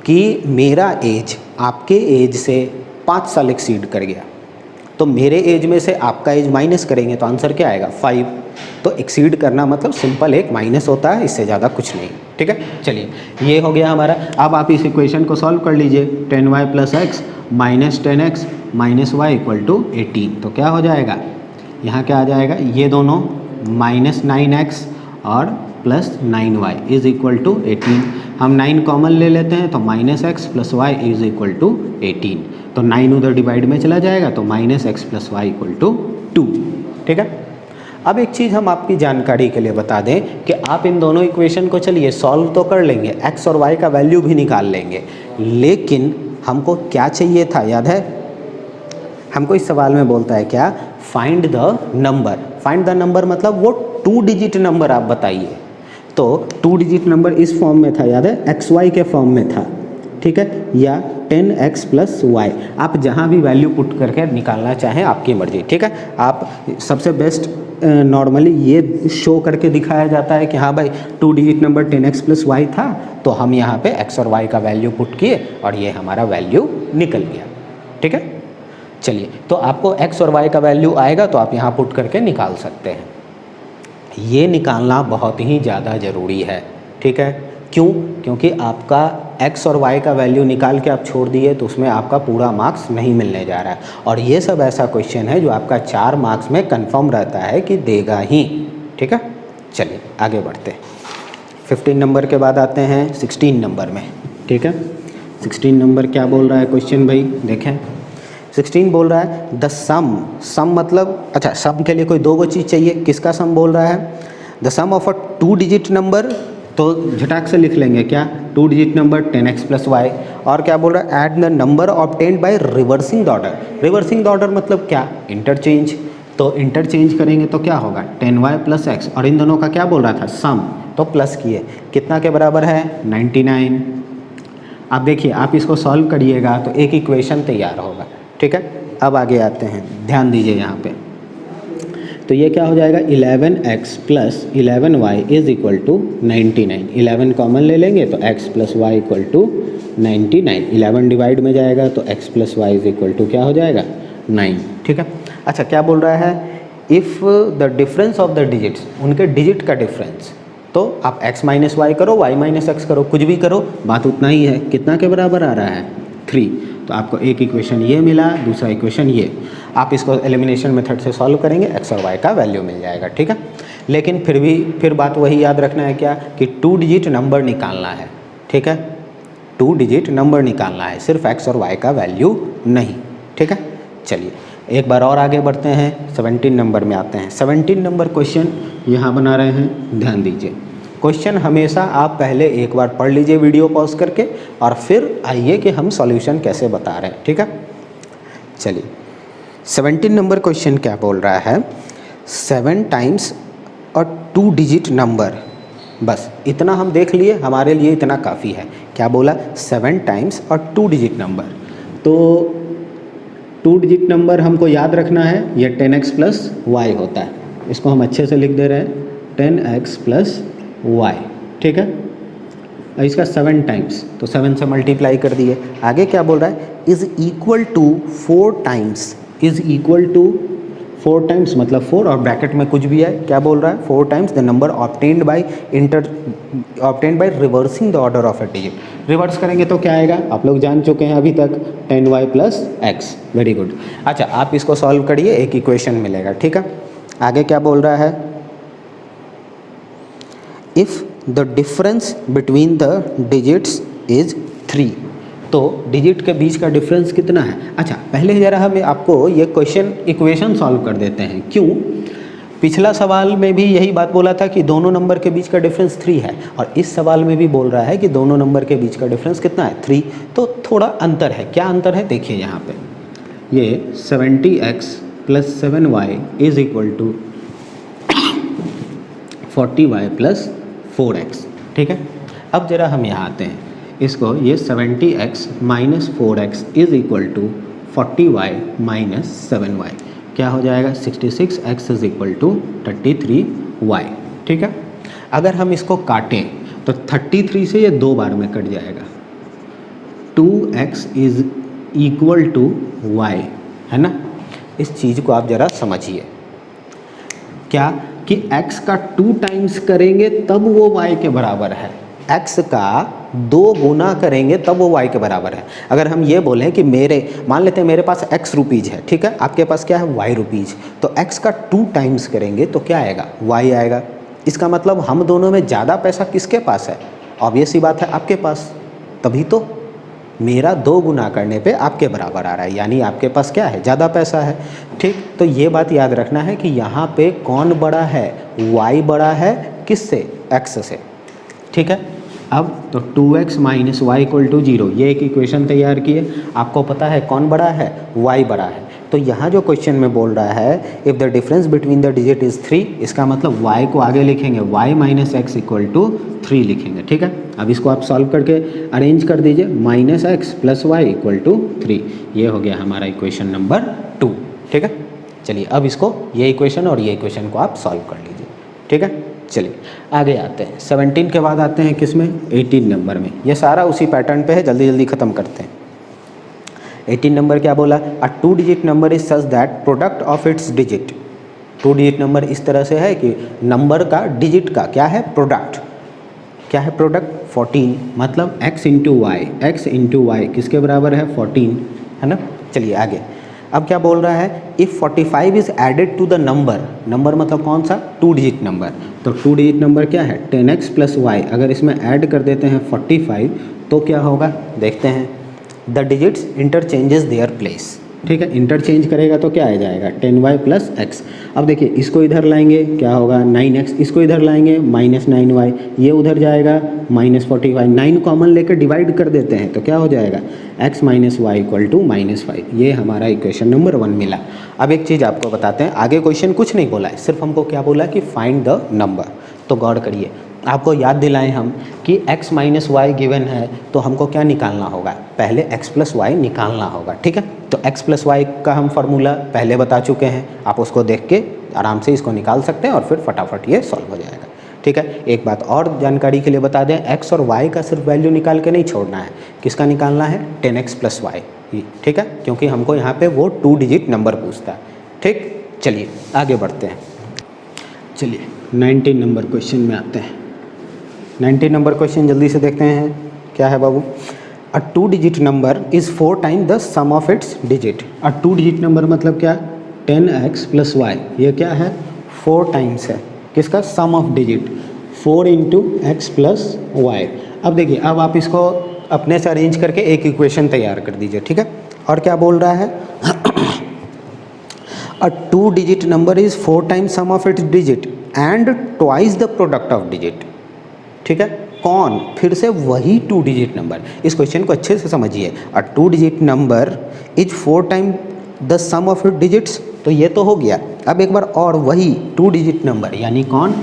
कि मेरा एज आपके एज से 5 साल एक्सीड कर गया, तो मेरे एज में से आपका एज माइनस करेंगे तो आंसर क्या आएगा 5। तो एक्सीड करना मतलब सिंपल एक माइनस होता है, इससे ज़्यादा कुछ नहीं। ठीक है, चलिए ये हो गया हमारा। अब आप इस इक्वेशन को सॉल्व कर लीजिए। 10y plus x minus 10x minus y equal to 18। तो क्या हो जाएगा, यहाँ क्या आ जाएगा, ये दोनों माइनस 9x और plus 9y is equal to 18। हम 9 कॉमन ले लेते हैं तो minus x plus y is equal to 18। तो 9 उधर डिवाइड में चला जाएगा तो minus x plus y equal to 2। ठीक है, अब एक चीज़ हम आपकी जानकारी के लिए बता दें कि आप इन दोनों इक्वेशन को चलिए सॉल्व तो कर लेंगे, एक्स और वाई का वैल्यू भी निकाल लेंगे, लेकिन हमको क्या चाहिए था, याद है? हमको इस सवाल में बोलता है क्या, find the number. Find the number मतलब वो 2 डिजिट नंबर आप बताइए। तो 2 डिजिट नंबर इस फॉर्म में था, याद है, एक्स वाई के फॉर्म में था। ठीक है, या 10x प्लस वाई, आप जहाँ भी वैल्यू पुट करके निकालना चाहें आपकी मर्जी। ठीक है, आप सबसे बेस्ट नॉर्मली ये शो करके दिखाया जाता है कि हाँ भाई 2 digit number 10x plus Y था, तो हम यहाँ पे x और y का वैल्यू पुट किए और ये हमारा वैल्यू निकल गया। ठीक है, चलिए तो आपको x और y का वैल्यू आएगा तो आप यहाँ पुट करके निकाल सकते हैं। ये निकालना बहुत ही ज़्यादा ज़रूरी है। ठीक है, क्यों? क्योंकि आपका x और y का वैल्यू निकाल के आप छोड़ दिए तो उसमें आपका पूरा मार्क्स नहीं मिलने जा रहा है, और ये सब ऐसा क्वेश्चन है जो आपका 4 मार्क्स में कंफर्म रहता है कि देगा ही। ठीक है, चलिए आगे बढ़ते हैं। 15 नंबर के बाद आते हैं 16 नंबर में। ठीक है, 16 नंबर क्या बोल रहा है क्वेश्चन भाई, देखें। 16 बोल रहा है द सम मतलब, अच्छा सम के लिए कोई 2 चीज़ चाहिए। किसका सम बोल रहा है? The sum of a 2 digit number, तो झटाक से लिख लेंगे क्या, 2 digit number 10x plus Y. और क्या बोल रहा है, add the number obtained by reversing the order. Reversing the order मतलब क्या, इंटरचेंज। तो इंटरचेंज करेंगे तो क्या होगा 10y प्लस एक्स, और इन दोनों का क्या बोल रहा था, सम, तो प्लस किए, कितना के बराबर है 99। अब देखिए आप इसको सॉल्व करिएगा तो एक इक्वेशन तैयार होगा। ठीक है, अब आगे आते हैं, ध्यान दीजिए यहाँ पे। तो ये क्या हो जाएगा 11x plus 11y is equal to 99। 11 common ले लेंगे तो x plus y equal to 99। 11 divide में जाएगा तो x plus y is equal to क्या हो जाएगा 9। ठीक है, अच्छा क्या बोल रहा है, if the difference of the digits, उनके डिजिट का डिफरेंस, तो आप x माइनस वाई करो, y माइनस एक्स करो, कुछ भी करो, बात उतना ही है। कितना के बराबर आ रहा है 3। तो आपको एक इक्वेशन ये मिला, दूसरा इक्वेशन ये। आप इसको एलिमिनेशन मेथड से सॉल्व करेंगे, x और y का वैल्यू मिल जाएगा। ठीक है, लेकिन फिर बात वही याद रखना है क्या, कि 2 डिजिट नंबर निकालना है। ठीक है, 2 डिजिट नंबर निकालना है, सिर्फ x और y का वैल्यू नहीं। ठीक है, चलिए एक बार और आगे बढ़ते हैं, 17 नंबर में आते हैं। 17 नंबर क्वेश्चन यहाँ बना रहे हैं, ध्यान दीजिए। क्वेश्चन हमेशा आप पहले एक बार पढ़ लीजिए वीडियो पॉज करके, और फिर आइए कि हम सॉल्यूशन कैसे बता रहे हैं। ठीक है, चलिए 17 नंबर क्वेश्चन क्या बोल रहा है, 7 टाइम्स और 2 डिजिट नंबर, बस इतना हम देख लिए, हमारे लिए इतना काफ़ी है। क्या बोला, 7 टाइम्स और 2 डिजिट नंबर। तो 2 डिजिट नंबर हमको याद रखना है, ये 10x प्लस वाई होता है। इसको हम अच्छे से लिख दे रहे हैं 10x प्लस वाई। ठीक है, और इसका 7 टाइम्स, तो 7 से मल्टीप्लाई कर दिए। आगे क्या बोल रहा है, is equal to 4 times, is equal to 4 times मतलब 4 और ब्रैकेट में कुछ भी है। क्या बोल रहा है, 4 times the number obtained by reversing the order of A digit. Reverse करेंगे तो क्या आएगा, आप लोग जान चुके हैं अभी तक, 10y plus x. Very good. अच्छा आप इसको सॉल्व करिए, एक इक्वेशन मिलेगा। ठीक है, आगे क्या बोल रहा है, if the difference between the digits is 3। तो डिजिट के बीच का डिफरेंस कितना है। अच्छा पहले ज़रा हम आपको ये क्वेश्चन इक्वेशन सॉल्व कर देते हैं। क्यों, पिछला सवाल में भी यही बात बोला था कि दोनों नंबर के बीच का डिफरेंस 3 है, और इस सवाल में भी बोल रहा है कि दोनों नंबर के बीच का डिफरेंस कितना है 3। तो थोड़ा अंतर है। क्या अंतर है, देखिए यहाँ पे, ये 70x plus 7y is equal to 40y plus 4x। ठीक है, अब ज़रा हम यहाँ आते हैं, इसको ये 70x minus 4x is equal to 40y minus 7y। क्या हो जाएगा 66x is equal to 33y। ठीक है, अगर हम इसको काटें तो 33 से ये 2 बार में कट जाएगा, 2x is equal to y, है ना। इस चीज़ को आप ज़रा समझिए, क्या कि x का 2 टाइम्स करेंगे तब वो y के बराबर है, x का 2 गुना करेंगे तब वो y के बराबर है। अगर हम ये बोलें कि मान लेते हैं मेरे पास x रुपीज़ है, ठीक है, आपके पास क्या है y रुपीज़, तो x का 2 टाइम्स करेंगे तो क्या आएगा, y आएगा। इसका मतलब हम दोनों में ज़्यादा पैसा किसके पास है, ऑब्वियस सी बात है आपके पास, तभी तो मेरा 2 गुना करने पे आपके बराबर आ रहा है, यानी आपके पास क्या है, ज़्यादा पैसा है। ठीक, तो ये बात याद रखना है कि यहाँ पे कौन बड़ा है, y बड़ा है किससे, x से। ठीक है, अब तो 2x minus y equal to 0, ये एक इक्वेशन तैयार की है। आपको पता है कौन बड़ा है, y बड़ा है। तो यहाँ जो क्वेश्चन में बोल रहा है if the difference between the digit is 3, इसका मतलब y को आगे लिखेंगे y minus x equal to 3 लिखेंगे। ठीक है, अब इसको आप सॉल्व करके अरेंज कर दीजिए, minus x plus y equal to 3, ये हो गया हमारा इक्वेशन नंबर 2। ठीक है, चलिए अब इसको, ये इक्वेशन और ये इक्वेशन को आप सॉल्व कर लीजिए। ठीक है, चलिए आगे आते हैं। 17 के बाद आते हैं किस में, 18 नंबर में। ये सारा उसी पैटर्न पे है, जल्दी जल्दी ख़त्म करते हैं। 18 नंबर क्या बोला, अ 2 digit number is such that product of its digit. 2 digit number इस तरह से है कि नंबर का डिजिट का क्या है, प्रोडक्ट। क्या है प्रोडक्ट, 14, मतलब x into y, x into y किसके बराबर है, 14, है ना। चलिए आगे, अब क्या बोल रहा है, if 45 is added to the number मतलब कौन सा, 2 डिजिट नंबर। तो 2 डिजिट नंबर क्या है, 10x प्लस वाई, अगर इसमें ऐड कर देते हैं 45 तो क्या होगा, देखते हैं। The digits interchanges their place. ठीक है, इंटरचेंज करेगा तो क्या आ जाएगा, 10y प्लस एक्स। अब देखिए इसको इधर लाएंगे क्या होगा, 9x, इसको इधर लाएंगे माइनस 9y, ये उधर जाएगा माइनस 45, 9 कॉमन लेकर डिवाइड कर देते हैं तो क्या हो जाएगा, x minus y equal to -5। ये हमारा इक्वेशन नंबर 1 मिला। अब एक चीज़ आपको बताते हैं, आगे क्वेश्चन कुछ नहीं बोला है, सिर्फ हमको क्या बोला कि फाइंड द नंबर। तो गौर करिए, आपको याद दिलाएं हम कि x माइनस वाई गिवन है तो हमको क्या निकालना होगा, पहले x प्लस वाई निकालना होगा। ठीक है, तो x प्लस वाई का हम फार्मूला पहले बता चुके हैं, आप उसको देख के आराम से इसको निकाल सकते हैं और फिर फटाफट ये सॉल्व हो जाएगा। ठीक है, एक बात और जानकारी के लिए बता दें, x और y का सिर्फ वैल्यू निकाल के नहीं छोड़ना है, किसका निकालना है, 10x प्लस वाई। ठीक है, क्योंकि हमको यहाँ पे वो 2 डिजिट नंबर पूछता है। ठीक, चलिए आगे बढ़ते हैं। चलिए 19 नंबर क्वेश्चन में आते हैं। 19 नंबर क्वेश्चन जल्दी से देखते हैं, क्या है बाबू, a 2 digit number is 4 time the sum of its digit. A 2 digit number मतलब क्या, 10x प्लस वाई, ये क्या है, 4 टाइम्स है किसका, sum of digit, 4 into x plus y. अब देखिए, अब आप इसको अपने से अरेंज करके एक इक्वेशन तैयार कर दीजिए। ठीक है, और क्या बोल रहा है, a 2 digit number is 4 times sum of its digit and twice the product of digit. ठीक है, कौन, फिर से वही 2 डिजिट नंबर। इस क्वेश्चन को अच्छे से समझिए, a 2 digit number is 4 time the sum of it digits, तो ये तो हो गया। अब एक बार और वही 2 डिजिट नंबर, यानी कौन,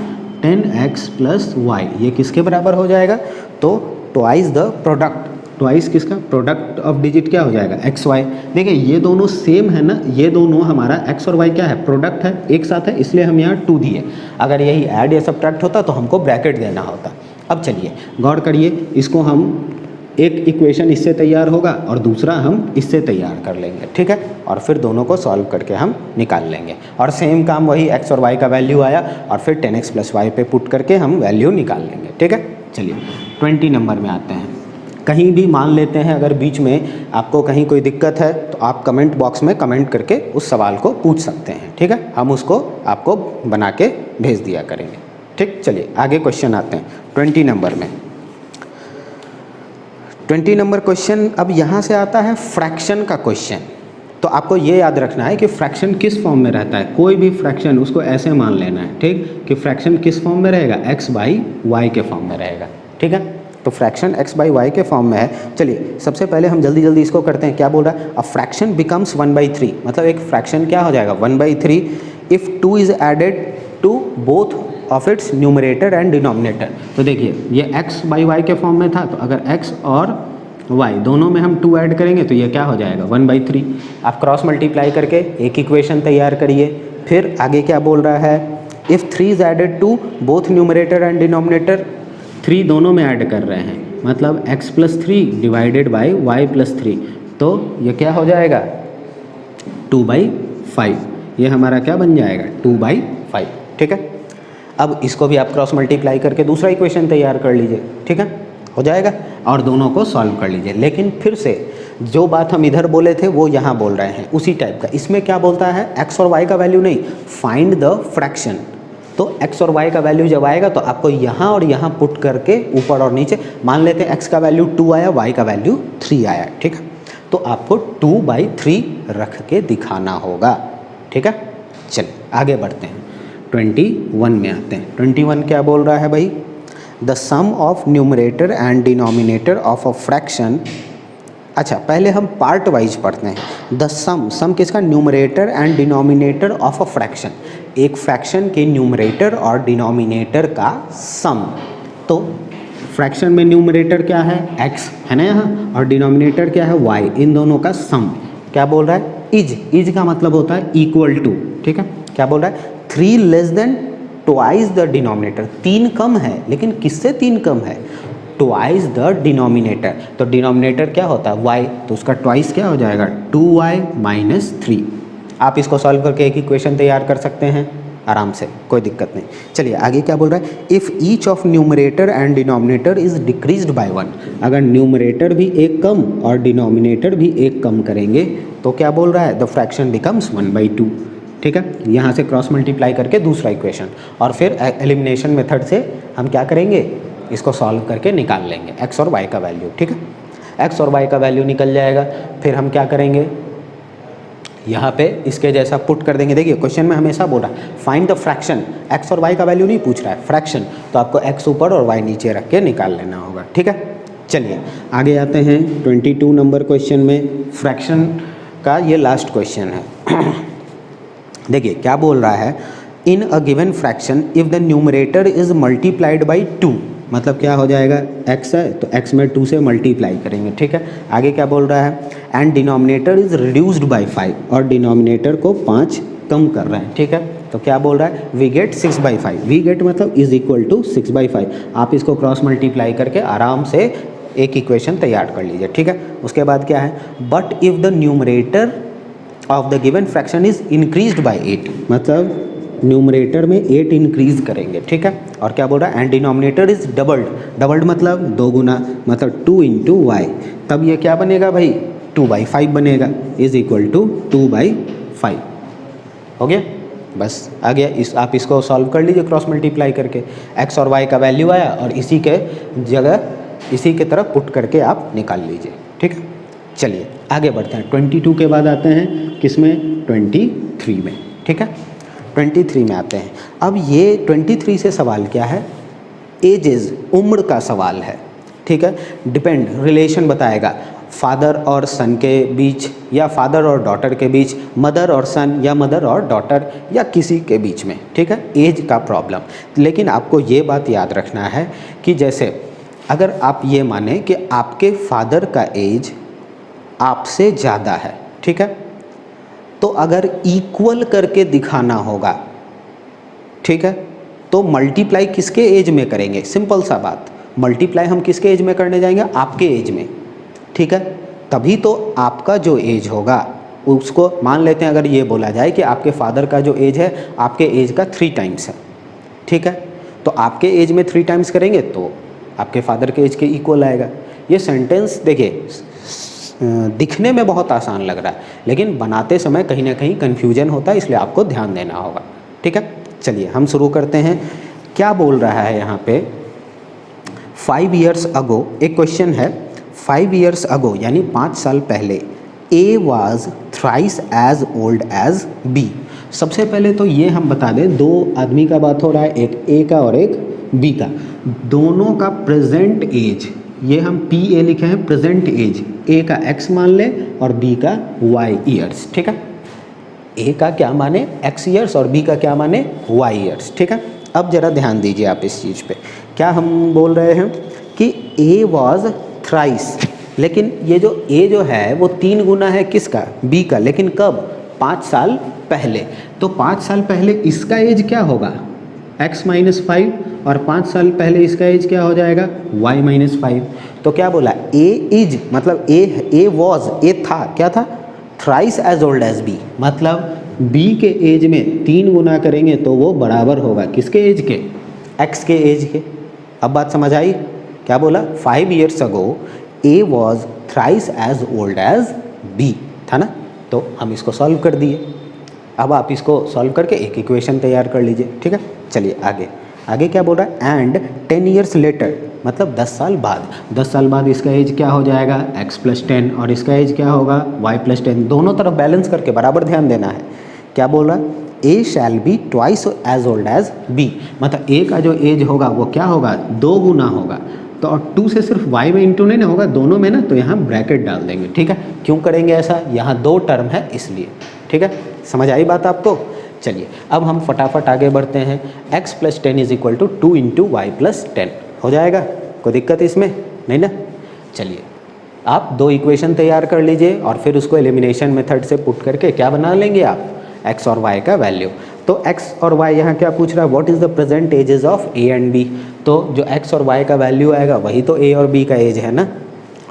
10x प्लस वाई, ये किसके बराबर हो जाएगा, तो ट्वाइस द प्रोडक्ट, ट्वाइस किसका, प्रोडक्ट ऑफ डिजिट क्या हो जाएगा, एक्स वाई। देखिए ये दोनों सेम है ना, ये दोनों हमारा एक्स और वाई क्या है, प्रोडक्ट है, एक साथ है, इसलिए हम यहाँ 2 दिए। अगर यही ऐड या सब्ट्रैक्ट होता तो हमको ब्रैकेट देना होता। अब चलिए गौर करिए, इसको हम एक इक्वेशन इससे तैयार होगा और दूसरा हम इससे तैयार कर लेंगे। ठीक है, और फिर दोनों को सॉल्व करके हम निकाल लेंगे, और सेम काम वही x और y का वैल्यू आया और फिर 10x प्लस वाई पे पुट करके हम वैल्यू निकाल लेंगे। ठीक है, चलिए 20 नंबर में आते हैं। कहीं भी मान लेते हैं अगर बीच में आपको कहीं कोई दिक्कत है तो आप कमेंट बॉक्स में कमेंट करके उस सवाल को पूछ सकते हैं। ठीक है, हम उसको आपको बना के भेज दिया करेंगे। ठीक, चलिए आगे क्वेश्चन आते हैं 20 नंबर में। 20 नंबर क्वेश्चन, अब यहाँ से आता है फ्रैक्शन का क्वेश्चन। तो आपको ये याद रखना है कि फ्रैक्शन किस फॉर्म में रहता है, कोई भी फ्रैक्शन उसको ऐसे मान लेना है। ठीक, कि फ्रैक्शन किस फॉर्म में रहेगा, x बाई वाई के फॉर्म में रहेगा। ठीक है, तो फ्रैक्शन x बाई वाई के फॉर्म में है। चलिए सबसे पहले हम जल्दी जल्दी इसको करते हैं। क्या बोल रहा है, अ फ्रैक्शन बिकम्स 1/3, मतलब एक फ्रैक्शन क्या हो जाएगा, 1/3 if 2 is added to both of its numerator and denominator. तो देखिए ये x बाई वाई के फॉर्म में था, तो अगर x और y, दोनों में हम 2 ऐड करेंगे तो ये क्या हो जाएगा 1/3। आप क्रॉस मल्टीप्लाई करके एक इक्वेशन तैयार करिए। फिर आगे क्या बोल रहा है, if 3 is added to both numerator and denominator, 3 दोनों में ऐड कर रहे हैं, मतलब x + 3 डिवाइडेड बाई y + 3, तो ये क्या हो जाएगा 2/5। ये हमारा क्या बन जाएगा 2/5। ठीक है, अब इसको भी आप क्रॉस मल्टीप्लाई करके दूसरा इक्वेशन तैयार कर लीजिए। ठीक है, हो जाएगा, और दोनों को सॉल्व कर लीजिए। लेकिन फिर से जो बात हम इधर बोले थे वो यहाँ बोल रहे हैं उसी टाइप का। इसमें क्या बोलता है, x और y का वैल्यू नहीं, फाइंड द फ्रैक्शन। तो x और y का वैल्यू जब आएगा तो आपको यहाँ और यहाँ पुट करके ऊपर और नीचे, मान लेते हैं x का वैल्यू 2 आया, y का वैल्यू 3 आया। ठीक है, तो आपको 2/3 रख के दिखाना होगा। ठीक है, चलिए आगे बढ़ते हैं, 21 में आते हैं। 21 क्या बोल रहा है भाई, the sum of numerator and denominator of a fraction. अच्छा, पहले हम पार्ट वाइज पढ़ते हैं। द सम किसका, numerator and denominator of a fraction, एक फ्रैक्शन के न्यूमरेटर और डिनोमिनेटर का सम। तो फ्रैक्शन में न्यूमरेटर क्या है x है ना यहाँ, और डिनोमिनेटर क्या है y, इन दोनों का सम क्या बोल रहा है, इज का मतलब होता है इक्वल टू। ठीक है, क्या बोल रहा है, 3 less than twice the denominator, 3 कम है, लेकिन किससे 3 कम है, ट्वाइस द डिनोमिनेटर। तो डिनोमिनेटर क्या होता है y, तो उसका ट्वाइस क्या हो जाएगा 2y - 3। आप इसको सॉल्व करके एक इक्वेशन तैयार कर सकते हैं आराम से, कोई दिक्कत नहीं। चलिए आगे क्या बोल रहा है, if each of numerator and denominator is decreased bye 1, अगर न्यूमरेटर भी एक कम और डिनोमिनेटर भी एक कम करेंगे तो क्या बोल रहा है, द फ्रैक्शन बिकम्स 1/2। ठीक है, यहाँ से क्रॉस मल्टीप्लाई करके दूसरा इक्वेशन, और फिर एलिमिनेशन मेथड से हम क्या करेंगे, इसको सॉल्व करके निकाल लेंगे x और y का वैल्यू। ठीक है, x और y का वैल्यू निकल जाएगा, फिर हम क्या करेंगे, यहाँ पे इसके जैसा पुट कर देंगे। देखिए क्वेश्चन में हमेशा बोल रहा है फाइंड द फ्रैक्शन, x और y का वैल्यू नहीं पूछ रहा है, फ्रैक्शन, तो आपको x ऊपर और y नीचे रख के निकाल लेना होगा। ठीक है, चलिए आगे आते हैं 22 नंबर क्वेश्चन में। फ्रैक्शन का ये लास्ट क्वेश्चन है। देखिए क्या बोल रहा है, in a given fraction if the numerator is multiplied by 2, मतलब क्या हो जाएगा, x है तो x में 2 से मल्टीप्लाई करेंगे। ठीक है, आगे क्या बोल रहा है, and denominator is reduced by 5, और डिनोमिनेटर को 5 कम कर रहे हैं। ठीक है, तो क्या बोल रहा है, वी गेट 6/5, वी गेट मतलब इज इक्वल टू 6/5। आप इसको क्रॉस मल्टीप्लाई करके आराम से एक इक्वेशन तैयार कर लीजिए। ठीक है, उसके बाद क्या है, but if the numerator of the given fraction is increased by 8, मतलब न्यूमरेटर में 8 इंक्रीज करेंगे। ठीक है, और क्या बोल रहा है, and denominator is doubled, doubled मतलब 2 गुना, मतलब 2 × y, तब ये क्या बनेगा भाई 2/5 बनेगा, इज इक्वल टू 2/5। हो गया, बस आ गया। आप इसको सॉल्व कर लीजिए क्रॉस मल्टीप्लाई करके, x और y का वैल्यू आया और इसी के जगह इसी के तरफ पुट करके आप निकाल लीजिए। ठीक है, चलिए आगे बढ़ते हैं। 22 के बाद आते हैं किसमें, 23 में। ठीक है, 23 में आते हैं। अब ये 23 से सवाल क्या है, एजेस, उम्र का सवाल है। ठीक है, डिपेंड, रिलेशन बताएगा, फादर और सन के बीच, या फादर और डॉटर के बीच, मदर और सन, या मदर और डॉटर, या किसी के बीच में। ठीक है, एज का प्रॉब्लम। लेकिन आपको ये बात याद रखना है कि जैसे अगर आप ये माने कि आपके फादर का एज आपसे ज़्यादा है, ठीक है, तो अगर इक्वल करके दिखाना होगा, ठीक है, तो मल्टीप्लाई किसके एज में करेंगे, सिंपल सा बात, मल्टीप्लाई हम किसके एज में करने जाएंगे, आपके एज में। ठीक है, तभी तो आपका जो एज होगा उसको मान लेते हैं, अगर ये बोला जाए कि आपके फादर का जो एज है आपके एज का 3 टाइम्स है। ठीक है, तो आपके एज में 3 टाइम्स करेंगे तो आपके फादर के एज के इक्वल आएगा। ये सेंटेंस देखिए दिखने में बहुत आसान लग रहा है, लेकिन बनाते समय कहीं ना कहीं कन्फ्यूजन होता है, इसलिए आपको ध्यान देना होगा। ठीक है, चलिए हम शुरू करते हैं। क्या बोल रहा है यहाँ पे, 5 years अगो, एक क्वेश्चन है, 5 years अगो यानी 5 साल पहले, A was thrice as old as B। सबसे पहले तो ये हम बता दें, 2 आदमी का बात हो रहा है, एक A का और एक B का, दोनों का प्रेजेंट एज, ये हम PA लिखे हैं, प्रेजेंट एज, A का X मान लें और B का Y ईयर्स। ठीक है, A का क्या माने X ईयर्स और B का क्या माने Y ईयर्स। ठीक है, अब ज़रा ध्यान दीजिए आप इस चीज़ पे, क्या हम बोल रहे हैं कि A was thrice, लेकिन ये जो a जो है वो 3 गुना है किसका, b का, लेकिन कब, 5 साल पहले। तो 5 साल पहले इसका एज क्या होगा, x माइनस 5, और 5 साल पहले इसका एज क्या हो जाएगा, y माइनस 5। तो क्या बोला, a इज मतलब a वॉज, a था, क्या था, thrice as old as b, मतलब b के एज में 3 गुना करेंगे तो वो बराबर होगा किसके एज के, x के एज के। अब बात समझ आई, क्या बोला, 5 years ago a was thrice as old as b था ना। तो हम इसको सॉल्व कर दिए। अब आप इसको सॉल्व करके एक इक्वेशन तैयार कर लीजिए, ठीक है। चलिए आगे, आगे क्या बोल रहा है, एंड 10 years लेटर, मतलब 10 साल बाद, 10 साल बाद इसका एज क्या हो जाएगा, x प्लस 10, और इसका एज क्या होगा, y प्लस 10। दोनों तरफ बैलेंस करके बराबर ध्यान देना है। क्या बोल रहा है, a shall be twice as old as b, मतलब a का जो एज होगा वो क्या होगा, 2 गुना होगा। तो और 2 से सिर्फ y में इंटू नहीं ना होगा, दोनों में ना, तो यहाँ ब्रैकेट डाल देंगे, ठीक है। क्यों करेंगे ऐसा, यहाँ 2 टर्म है इसलिए, ठीक है। समझ आई बात आपको। चलिए अब हम फटाफट आगे बढ़ते हैं। x plus 10 is equal to 2 into y plus 10 हो जाएगा, कोई दिक्कत इसमें नहीं ना। चलिए आप 2 इक्वेशन तैयार कर लीजिए और फिर उसको एलिमिनेशन मेथड से पुट करके क्या बना लेंगे आप, x और y का वैल्यू। तो x और y यहाँ क्या पूछ रहा है, what is the present ages of a and b। तो जो x और y का वैल्यू आएगा वही तो a और b का एज है ना,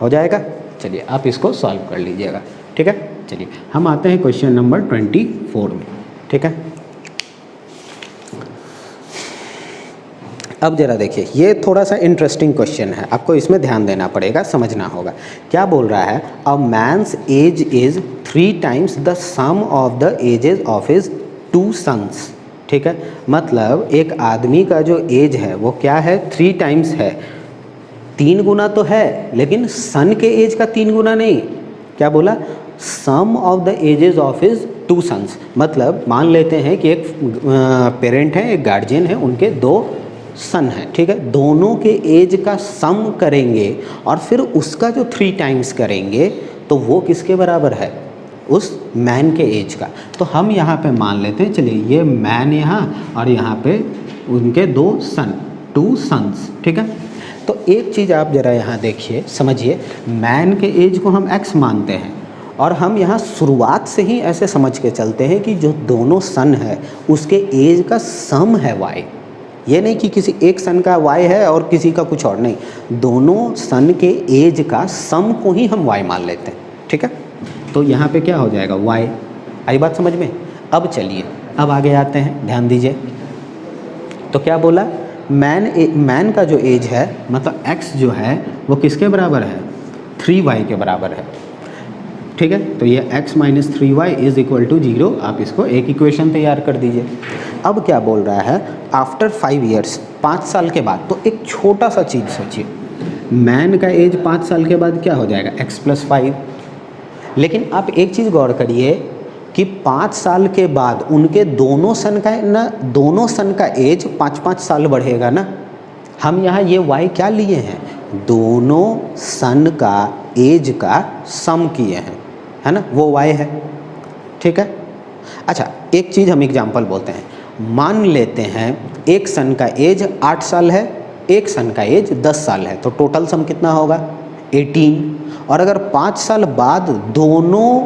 हो जाएगा। चलिए आप इसको सॉल्व कर लीजिएगा, ठीक है। चलिए हम आते हैं क्वेश्चन नंबर 24 में, ठीक है। अब जरा देखिए, ये थोड़ा सा इंटरेस्टिंग क्वेश्चन है, आपको इसमें ध्यान देना पड़ेगा, समझना होगा। क्या बोल रहा है, a man's age is 3 times the sum of the ages of his 2 sons, ठीक है। मतलब एक आदमी का जो एज है वो क्या है, 3 times है, 3 गुना तो है, लेकिन सन के एज का 3 गुना नहीं। क्या बोला, sum of the ages of his 2 sons, मतलब मान लेते हैं कि एक पेरेंट है, एक गार्जियन है, उनके 2 सन है, ठीक है। दोनों के एज का सम करेंगे और फिर उसका जो 3 times करेंगे तो वो किसके बराबर है, उस मैन के एज का। तो हम यहाँ पे मान लेते हैं, चलिए ये मैन यहाँ और यहाँ पे उनके 2 सन, 2 sons, ठीक है। तो एक चीज़ आप ज़रा यहाँ देखिए, समझिए, मैन के एज को हम x मानते हैं और हम यहाँ शुरुआत से ही ऐसे समझ के चलते हैं कि जो दोनों सन है उसके एज का सम है y। ये नहीं कि किसी एक सन का y है और किसी का कुछ और, नहीं, दोनों सन के एज का सम को ही हम y मान लेते हैं, ठीक है। तो यहाँ पे क्या हो जाएगा, y। आई बात समझ में। अब चलिए अब आगे आते हैं, ध्यान दीजिए। तो क्या बोला, मैन का जो एज है, मतलब x जो है वो किसके बराबर है, 3y के बराबर है, ठीक है। तो ये x minus 3y is equal to 0, आप इसको एक इक्वेशन तैयार कर दीजिए। अब क्या बोल रहा है, आफ्टर 5 years, 5 साल के बाद। तो एक छोटा सा चीज़ सोचिए, मैन का एज 5 साल के बाद क्या हो जाएगा, x प्लस 5। लेकिन आप एक चीज़ गौर करिए कि 5 साल के बाद उनके दोनों सन का ना, दोनों सन का एज 5-5 साल बढ़ेगा ना। हम यहाँ ये y क्या लिए हैं, दोनों सन का एज का सम किए हैं, है ना, वो y है, ठीक है। अच्छा एक चीज़ हम एग्जांपल बोलते हैं, मान लेते हैं एक सन का एज 8 साल है, एक सन का एज 10 साल है, तो टोटल सम कितना होगा, 18। और अगर 5 साल बाद दोनों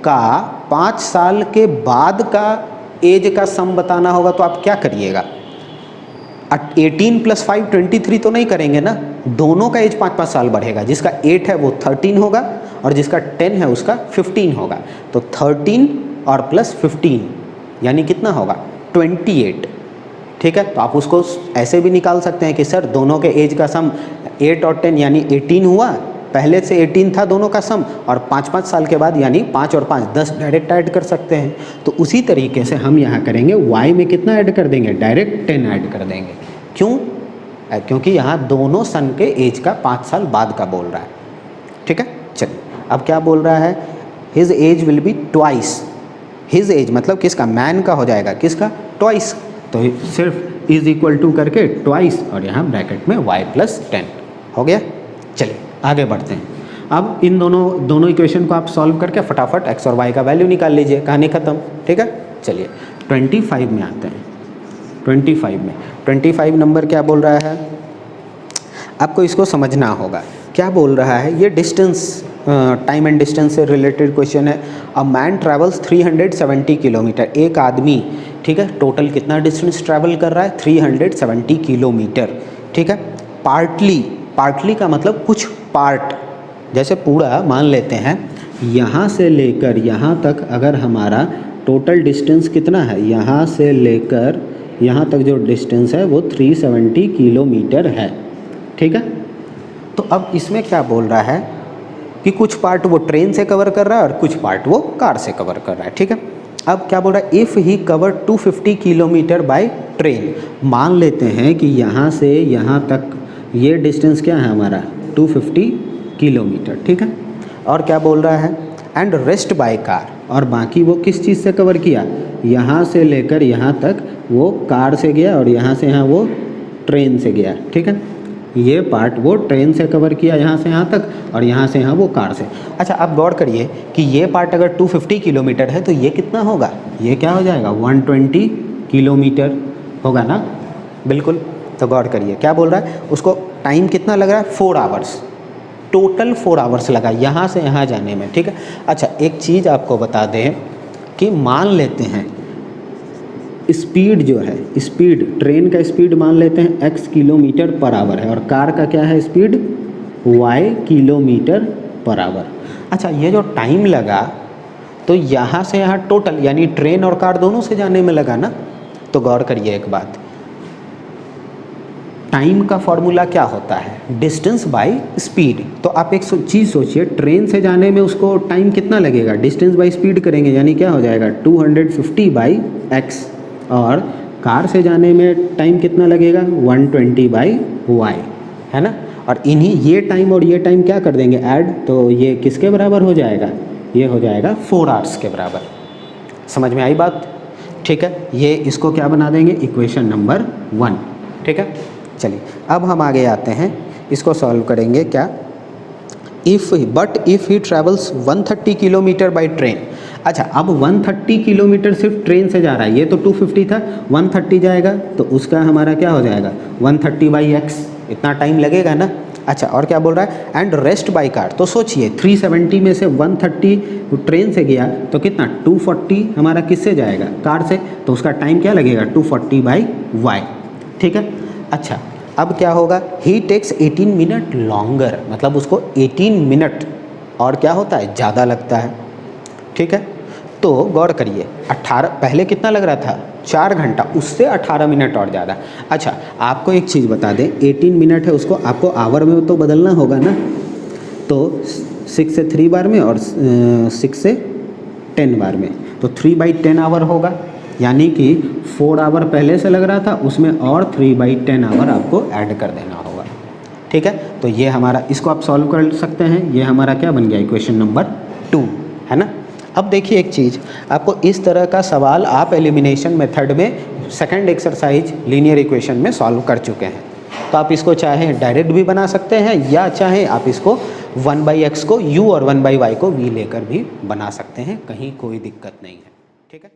का 5 साल के बाद का एज का सम बताना होगा तो आप क्या करिएगा, 18 प्लस 5 23 तो नहीं करेंगे ना, दोनों का एज 5-5 साल बढ़ेगा, जिसका 8 है वो 13 होगा और जिसका 10 है उसका 15 होगा। तो 13 और प्लस 15 यानी कितना होगा, 28, ठीक है। तो आप उसको ऐसे भी निकाल सकते हैं कि सर दोनों के एज का सम 8 और 10 यानी 18 हुआ, पहले से 18 था दोनों का सम, और 5-5 साल के बाद यानी 5 और 5 10 डायरेक्ट ऐड कर सकते हैं। तो उसी तरीके से हम यहाँ करेंगे, y में कितना ऐड कर देंगे, डायरेक्ट 10 ऐड कर देंगे। क्यों, क्योंकि यहाँ दोनों सन के एज का 5 साल बाद का बोल रहा है, ठीक है। चलिए अब क्या बोल रहा है, his age will be twice, his age मतलब किसका, मैन का हो जाएगा, किसका, ट्वाइस। तो सिर्फ इज इक्वल टू करके ट्वाइस और यहाँ ब्रैकेट में y प्लस 10 हो गया। चलिए आगे बढ़ते हैं। अब इन दोनों इक्वेशन को आप सॉल्व करके फटाफट x और y का वैल्यू निकाल लीजिए, कहानी ख़त्म, ठीक है। चलिए 25 में आते हैं। 25 नंबर क्या बोल रहा है, आपको इसको समझना होगा। क्या बोल रहा है, ये डिस्टेंस टाइम एंड डिस्टेंस से रिलेटेड क्वेश्चन है। अ मैन ट्रैवल्स 370 किलोमीटर, एक आदमी, ठीक है, टोटल कितना डिस्टेंस ट्रैवल कर रहा है, 370 किलोमीटर, ठीक है। पार्टली का मतलब कुछ पार्ट, जैसे पूरा मान लेते हैं यहाँ से लेकर यहाँ तक अगर हमारा टोटल डिस्टेंस कितना है, यहाँ से लेकर यहाँ तक जो डिस्टेंस है वो 370 किलोमीटर है, ठीक है। तो अब इसमें क्या बोल रहा है कि कुछ पार्ट वो ट्रेन से कवर कर रहा है और कुछ पार्ट वो कार से कवर कर रहा है, ठीक है। अब क्या बोल रहा है, if he cover 250 kilometre by train, मान लेते हैं कि यहाँ से यहाँ तक ये डिस्टेंस क्या है हमारा 250 किलोमीटर, ठीक है। और क्या बोल रहा है, एंड रेस्ट बाय कार, और बाकी वो किस चीज़ से कवर किया, यहाँ से लेकर यहाँ तक वो कार से गया और यहाँ से यहाँ वो ट्रेन से गया, ठीक है। ये पार्ट वो ट्रेन से कवर किया यहाँ से यहाँ तक और यहाँ से यहाँ वो कार से। अच्छा, आप गौर करिए कि ये पार्ट अगर 250 किलोमीटर है तो ये कितना होगा, ये क्या हो जाएगा 120 किलोमीटर होगा ना, बिल्कुल। तो गौर करिए क्या बोल रहा है, उसको टाइम कितना लग रहा है, 4 आवर्स, टोटल 4 आवर्स लगा यहाँ से यहाँ जाने में, ठीक है। अच्छा, एक चीज़ आपको बता दें कि मान लेते हैं स्पीड जो है, स्पीड ट्रेन का स्पीड मान लेते हैं x किलोमीटर पर आवर है और कार का क्या है speed y kilometre per hour. अच्छा, ये जो टाइम लगा तो यहाँ से यहाँ टोटल यानी ट्रेन और कार दोनों से जाने में लगा ना। तो गौर करिए एक बात, टाइम का फॉर्मूला क्या होता है, डिस्टेंस बाय स्पीड। तो आप एक चीज़ सोचिए, ट्रेन से जाने में उसको टाइम कितना लगेगा, डिस्टेंस बाय स्पीड करेंगे यानी क्या हो जाएगा 250 बाई x, और कार से जाने में टाइम कितना लगेगा 120 बाई y, है ना। और इन्हीं ये टाइम और ये टाइम क्या कर देंगे ऐड, तो ये किसके बराबर हो जाएगा, ये हो जाएगा 4 आवर्स के बराबर। समझ में आई बात, ठीक है। ये इसको क्या बना देंगे, इक्वेशन नंबर 1, ठीक है। चलिए अब हम आगे आते हैं, इसको सॉल्व करेंगे। क्या, but if he travels 130 kilometre by train. अच्छा, अब 130 किलोमीटर सिर्फ ट्रेन से जा रहा है, ये तो 250 था, 130 जाएगा तो उसका हमारा क्या हो जाएगा 130 बाई x, इतना टाइम लगेगा ना। अच्छा, और क्या बोल रहा है, एंड रेस्ट बाई कार। तो सोचिए 370 में से 130 ट्रेन से गया तो कितना 240 हमारा किससे जाएगा, कार से, तो उसका टाइम क्या लगेगा 240 बाई y, ठीक है। अच्छा, अब क्या होगा, ही टेक्स 18 मिनट लॉन्गर, मतलब उसको 18 मिनट और क्या होता है ज़्यादा लगता है, ठीक है। तो गौर करिए 18, पहले कितना लग रहा था 4 घंटा, उससे 18 मिनट और ज़्यादा। अच्छा, आपको एक चीज़ बता दें, 18 मिनट है उसको आपको आवर में तो बदलना होगा ना, तो 6 से 3 बार में और 6 से 10 बार में, तो 3/10 आवर होगा, यानी कि 4 आवर पहले से लग रहा था उसमें और 3/10 आवर आपको ऐड कर देना होगा, ठीक है। तो ये हमारा, इसको आप सॉल्व कर सकते हैं, ये हमारा क्या बन गया इक्वेशन नंबर 2, है ना। अब देखिए एक चीज़, आपको इस तरह का सवाल आप एलिमिनेशन मेथड में सेकंड एक्सरसाइज लीनियर इक्वेशन में सॉल्व कर चुके हैं। तो आप इसको चाहे डायरेक्ट भी बना सकते हैं या चाहे आप इसको 1/x को u और 1/y को v लेकर भी बना सकते हैं, कहीं कोई दिक्कत नहीं है, ठीक है।